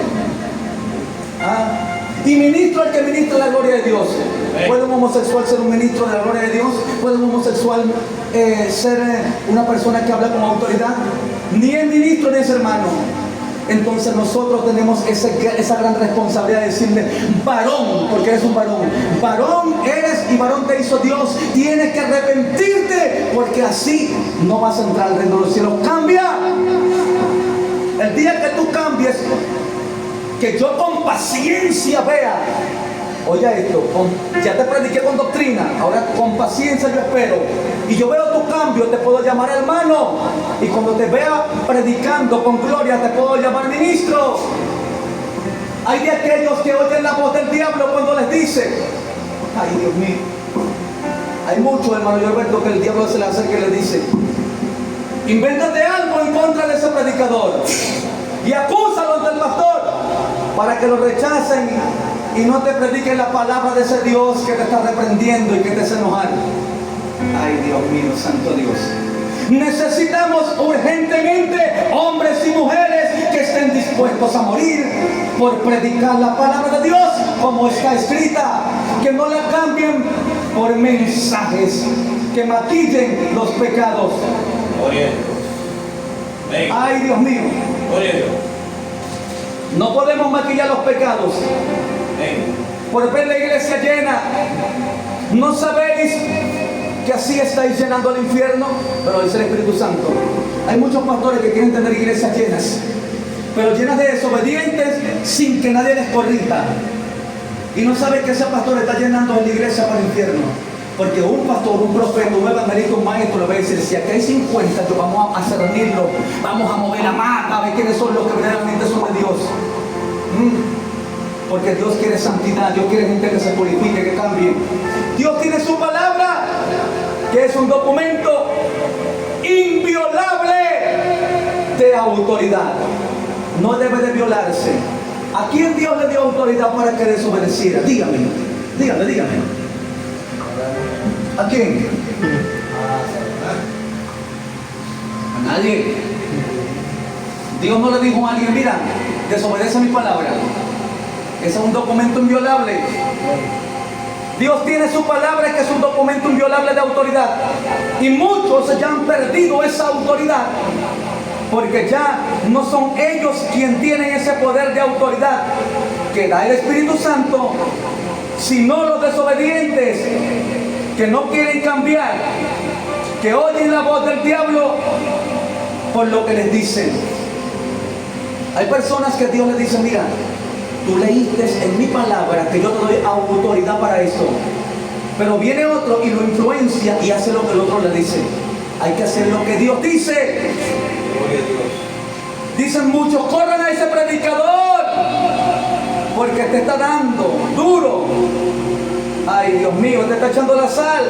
Y ministro el que ministra la gloria de Dios. ¿Puede un homosexual ser un ministro de la gloria de Dios? ¿Puede un homosexual ser una persona que habla con autoridad? Ni es ministro ni es hermano. Entonces nosotros tenemos esa gran responsabilidad de decirle: varón, porque eres un varón. Varón eres y varón te hizo Dios. Tienes que arrepentirte, porque así no vas a entrar al reino de los cielos. ¡Cambia! El día que tú cambies, que yo con paciencia vea: oye esto, ya te prediqué con doctrina, ahora con paciencia yo espero, y yo veo tu cambio, te puedo llamar hermano, y cuando te vea predicando con gloria te puedo llamar ministro. Hay de aquellos que oyen la voz del diablo cuando les dice: ay, Dios mío, hay muchos, hermano Alberto, que el diablo se le acerca y le dice: invéntate algo en contra de ese predicador y acúsalo ante el pastor, para que lo rechacen y no te prediquen la palabra de ese Dios que te está reprendiendo y que te hace enojar. Ay, Dios mío, santo Dios. Necesitamos urgentemente hombres y mujeres que estén dispuestos a morir por predicar la palabra de Dios como está escrita, que no la cambien por mensajes que maquillen los pecados. Gloria a Dios. Amén. Ay, Dios mío, Gloria a Dios. no podemos maquillar los pecados Amén. por ver la iglesia llena. ¿No sabéis que así estáis llenando el infierno? Pero dice el Espíritu Santo, hay muchos pastores que quieren tener iglesias llenas, pero llenas de desobedientes sin que nadie les corrija. Y no sabe que ese pastor está llenando la iglesia para el infierno. Porque un pastor, un profeta, un evangelista, un maestro le va a decir, si aquí hay 50, yo vamos a cernirlo, vamos a mover la mata, a ver quiénes son los que verdaderamente son de Dios. Porque Dios quiere santidad, Dios quiere gente que se purifique, que cambie. Dios tiene su palabra, que es un documento inviolable de autoridad. No debe de violarse. ¿A quién Dios le dio autoridad para que desobedeciera? Dígame. ¿A quién? A nadie. Dios no le dijo a alguien, mira, desobedece mi palabra. Ese es un documento inviolable. Dios tiene su palabra, que es un documento inviolable de autoridad. Y muchos ya han perdido esa autoridad, porque ya no son ellos quienes tienen ese poder de autoridad que da el Espíritu Santo, sino los desobedientes que no quieren cambiar, que oyen la voz del diablo por lo que les dicen. Hay personas que Dios les dice, mira, tú leíste en mi palabra que yo te doy autoridad para esto. Pero viene otro y lo influencia y hace lo que el otro le dice. Hay que hacer lo que Dios dice. Gloria a Dios. Dicen muchos, corran a ese predicador, porque te está dando duro. Ay, Dios mío, te está echando la sal.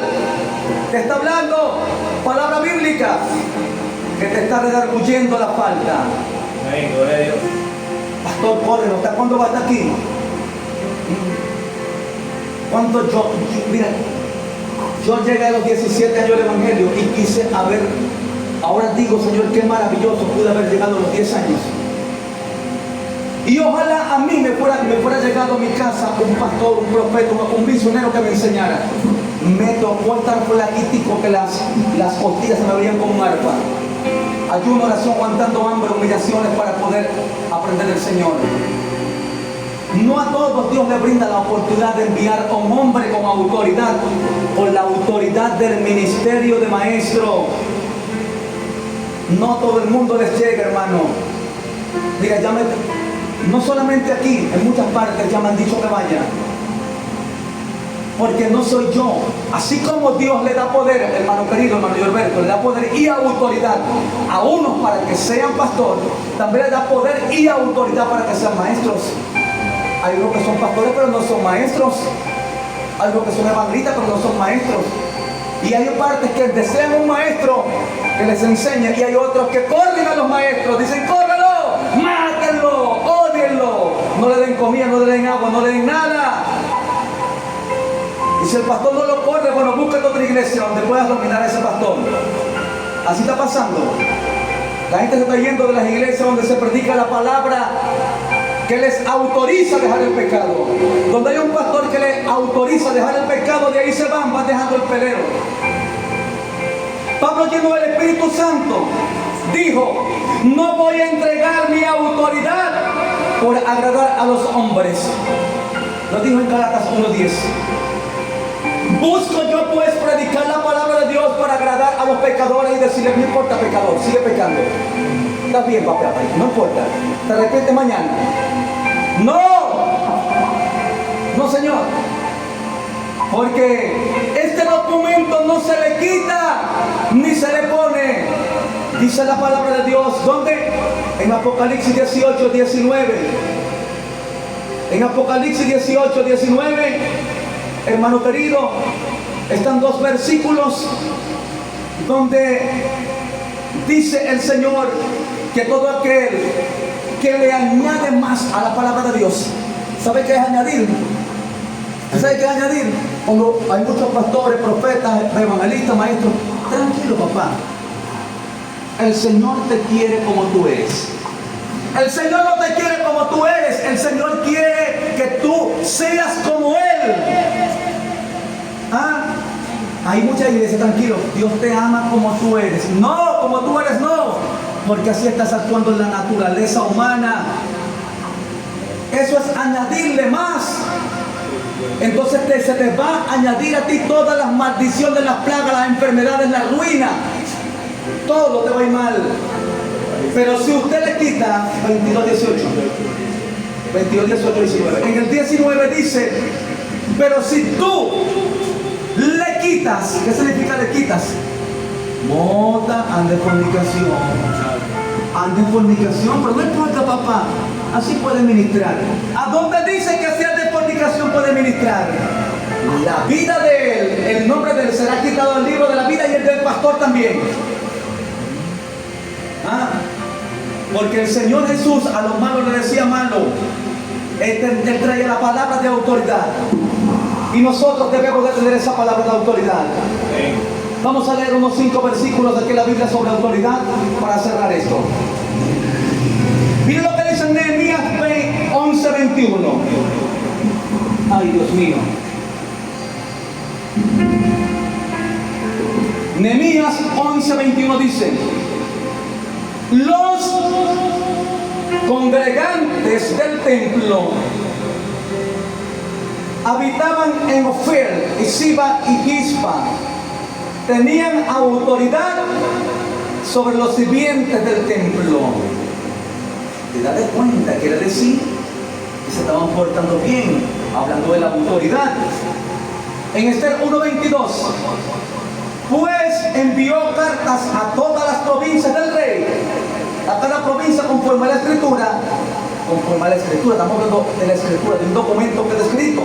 Te está hablando palabra bíblica, que te está redarguyendo la falta. Amén. Gloria a Dios. Pastor, corre, ¿hasta cuándo va a estar aquí? ¿Cuánto mira, yo llegué a los 17 años al Evangelio y quise haber, ahora digo, Señor, qué maravilloso pude haber llegado a los 10 años. Y ojalá a mí me fuera llegado a mi casa un pastor, un profeta, un misionero que me enseñara. Me tocó estar flaquitico que las costillas se me veían como un arpa. Ayuno, oración, aguantando hambre, humillaciones para poder aprender del Señor. No a todos Dios le brinda la oportunidad de enviar a un hombre con autoridad, con la autoridad del ministerio de maestro. No todo el mundo les llega, hermano. Mira, no solamente aquí, en muchas partes ya me han dicho que vaya. Porque no soy yo. Así como Dios le da poder, hermano querido, hermano Alberto, le da poder y autoridad a unos para que sean pastor, también le da poder y autoridad para que sean maestros. Hay unos que son pastores pero no son maestros. Hay unos que son evangelistas pero no son maestros. Y hay partes que desean un maestro que les enseñe, y hay otros que corren a los maestros, dicen, córrelo, mátenlo, ódienlo, no le den comida, no le den agua, no le den nada. Y si el pastor no lo corre, bueno, búscate otra iglesia donde puedas dominar a ese pastor. Así está pasando. La gente se está yendo de las iglesias donde se predica la palabra que les autoriza a dejar el pecado. Donde hay un pastor que les autoriza a dejar el pecado, de ahí se van dejando el pelero. Pablo, lleno del Espíritu Santo, dijo, no voy a entregar mi autoridad por agradar a los hombres. Lo dijo en Gálatas 1:10. Busco yo pues predicar la palabra de Dios para agradar a los pecadores y decirles, no importa pecador, sigue pecando. Está bien, papá, no importa, te arrepientes mañana. No, señor, porque este documento no se le quita ni se le pone. Dice la palabra de Dios, ¿dónde? En Apocalipsis 18:19. En Apocalipsis 18:19, hermano querido, están dos versículos donde dice el Señor que todo aquel que le añade más a la palabra de Dios, ¿sabe qué es añadir? ¿Sabe qué es añadir? Cuando hay muchos pastores, profetas, evangelistas, maestros, tranquilo, papá, el Señor te quiere como tú eres. El Señor no te quiere como tú eres. El Señor quiere que tú seas como Él. ¿Ah? Hay mucha iglesia, tranquilo. Dios te ama como tú eres. No, como tú eres no. Porque así estás actuando en la naturaleza humana. Eso es añadirle más. Entonces se te va a añadir a ti todas las maldiciones, las plagas, las enfermedades, la ruina. Todo te va a ir mal. Pero si usted le quita 22, 18, 19. En el 19 dice, pero si tú le quitas, ¿qué significa le quitas? Mota, anda en fornicación. Anda en fornicación, pero no importa, papá. Así puede ministrar. ¿A dónde dice que si anda en fornicación puede ministrar? La vida de él, el nombre de él será quitado del libro de la vida y el del pastor también. Porque el Señor Jesús a los malos le decía malo. Él traía la palabra de autoridad. Y nosotros debemos de tener esa palabra de autoridad. Vamos a leer unos 5 versículos de la Biblia sobre autoridad para cerrar esto. Miren lo que dice Nehemías 11:21. Ay, Dios mío. Nehemías 11:21 dice: los congregantes del templo habitaban en Ofel, y Siba y Gispa. Tenían autoridad sobre los sirvientes del templo. Te das cuenta, quiere decir que se estaban portando bien, hablando de la autoridad. En Esther 1:22, pues envió cartas a todas las provincias del rey, a cada provincia conforme a la escritura, estamos hablando de la escritura, de un documento que está escrito,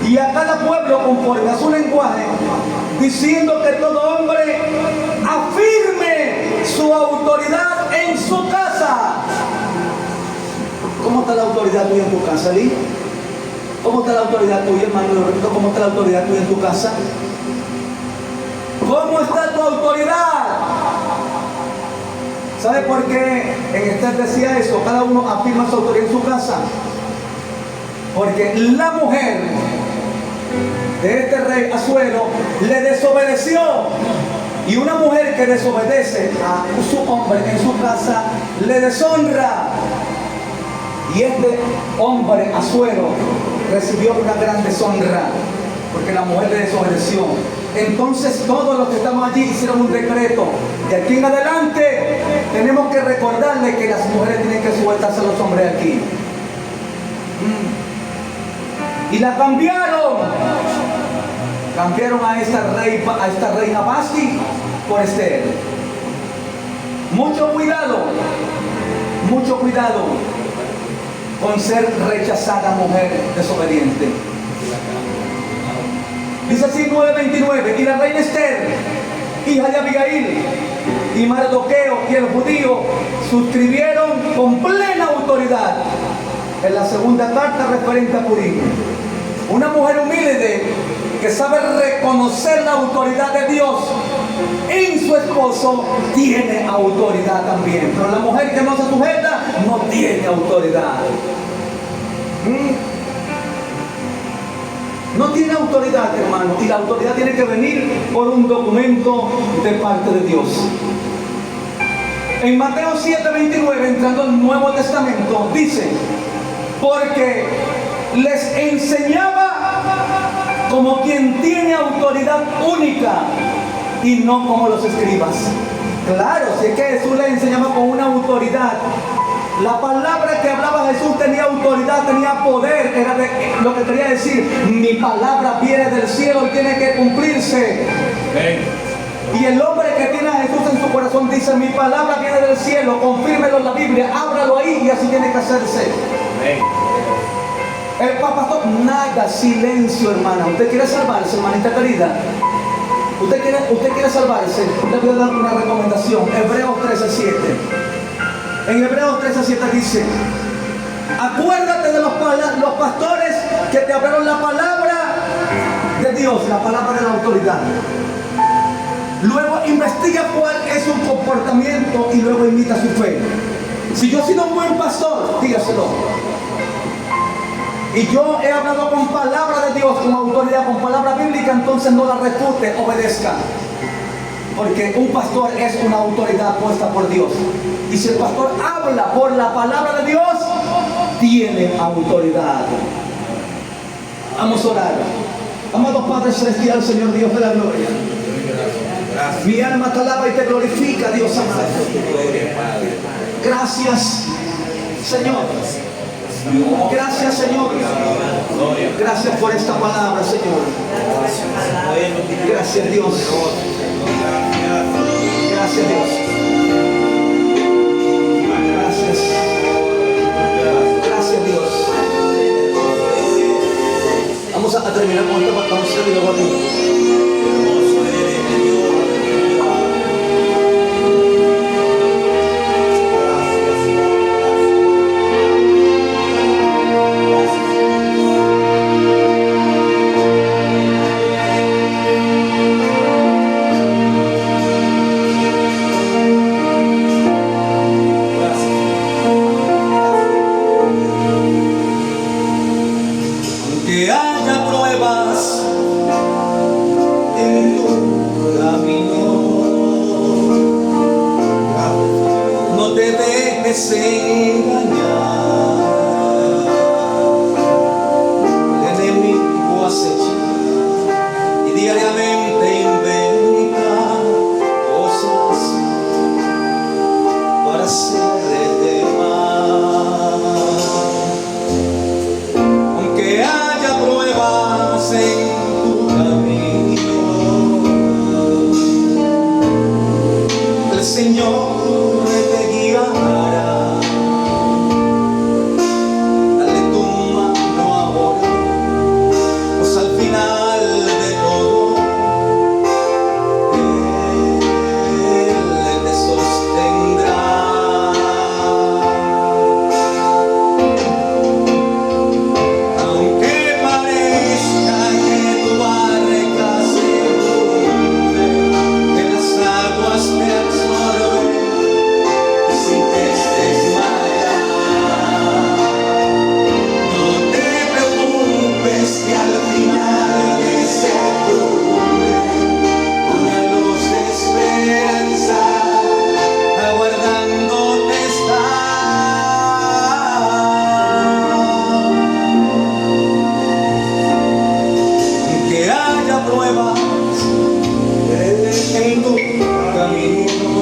y a cada pueblo conforme a su lenguaje, diciendo que todo hombre afirme su autoridad en su casa. ¿Cómo está la autoridad tuya en tu casa, Lee? ¿Cómo está la autoridad tuya, hermano Roberto? ¿Cómo está la autoridad tuya en tu casa? ¿Cómo está tu autoridad? ¿Sabe por qué en Esther decía eso? Cada uno afirma su autoridad en su casa. Porque la mujer de este rey Asuero le desobedeció. Y una mujer que desobedece a su hombre en su casa le deshonra. Y este hombre Asuero recibió una gran deshonra porque la mujer le desobedeció. Entonces todos los que estamos allí hicieron un decreto. De aquí en adelante tenemos que recordarle que las mujeres tienen que sujetarse a los hombres aquí. Y la cambiaron. Cambiaron a esta reina Vasti por Esther. Mucho cuidado con ser rechazada mujer desobediente. Dice así 9:29, y la reina Esther, hija de Abigail, y Mardoqueo y el judío suscribieron con plena autoridad en la segunda carta referente a Purim. Una mujer humilde que sabe reconocer la autoridad de Dios en su esposo tiene autoridad también. Pero la mujer que no se sujeta no tiene autoridad. No tiene autoridad, hermano, y la autoridad tiene que venir por un documento de parte de Dios. En Mateo 7:29, entrando al Nuevo Testamento, dice: porque les enseñaba como quien tiene autoridad única y no como los escribas. Claro, si es que Jesús les enseñaba con una autoridad. La palabra que hablaba Jesús tenía autoridad, tenía poder. Era lo que quería decir: mi palabra viene del cielo y tiene que cumplirse. Y el hombre que tiene a Jesús en su corazón dice: mi palabra viene del cielo, confírmelo en la Biblia, ábralo ahí, y así tiene que hacerse. El pastor, nada, silencio, hermana. ¿Usted quiere salvarse, hermanita querida? ¿Usted quiere salvarse? Le voy a dar una recomendación. Hebreos 13:7. En Hebreos 13:7 dice: acuérdate de los pastores que te hablaron la palabra de Dios, la palabra de la autoridad. Luego investiga cuál es su comportamiento y luego imita su fe. Si yo he sido un buen pastor, dígaselo. Y yo he hablado con palabra de Dios, con autoridad, con palabra bíblica, entonces no la refute, obedezca. Porque un pastor es una autoridad puesta por Dios. Y si el pastor habla por la palabra de Dios, tiene autoridad. Vamos a orar. Amado Padre Celestial, Señor Dios de la gloria. Mi alma te alaba y te glorifica, Dios amado. Gracias, Señor. Gracias, Señor. Gracias por esta palabra, Señor. Gracias, Dios. Gracias, Dios. Gracias. Gracias, Dios. Vamos a terminar con esta palabra y luego a ti. Que haya pruebas en tu camino, no te dejes engañar. El enemigo acecha y diariamente inventa cosas para hacerte mal. Aunque haya pruebas en tu camino, el Señor te guiará. Dale tu mano ahora, pues al final de todo Él te sostendrá. Aunque parezca que tu barca se hunde, que las aguas te absorben y sin que desmayar, no te preocupes que al final de ese túnel una luz de esperanza aguardándote está. Que haya pruebas en tu camino,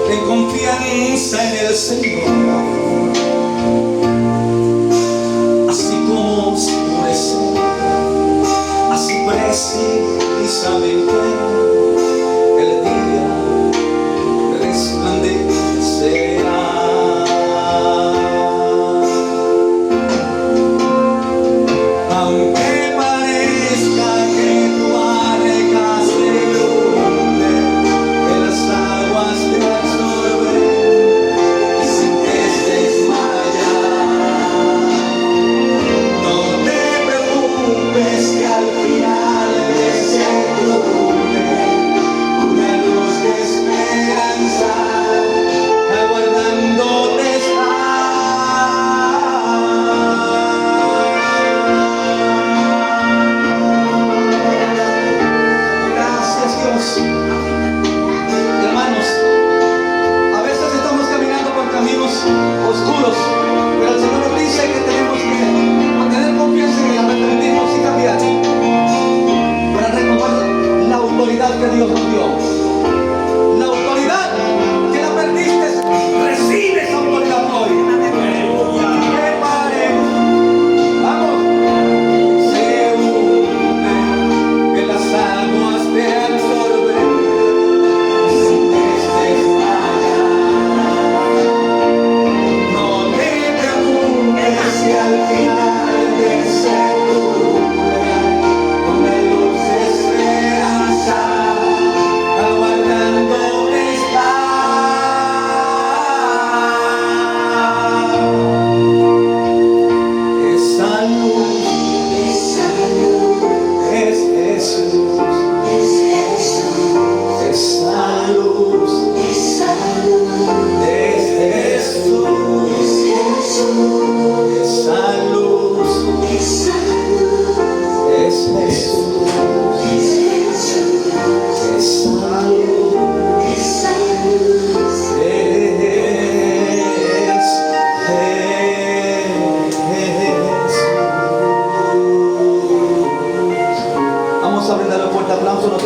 ten confianza en el Señor, así como oscurece, así precisamente el día resplandecerá. Aunque parezca que tu barca se hunde, que las aguas te absorben y sin que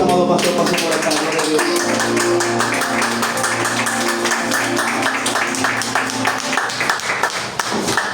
amado pastor, pase por acá, gloria a Dios.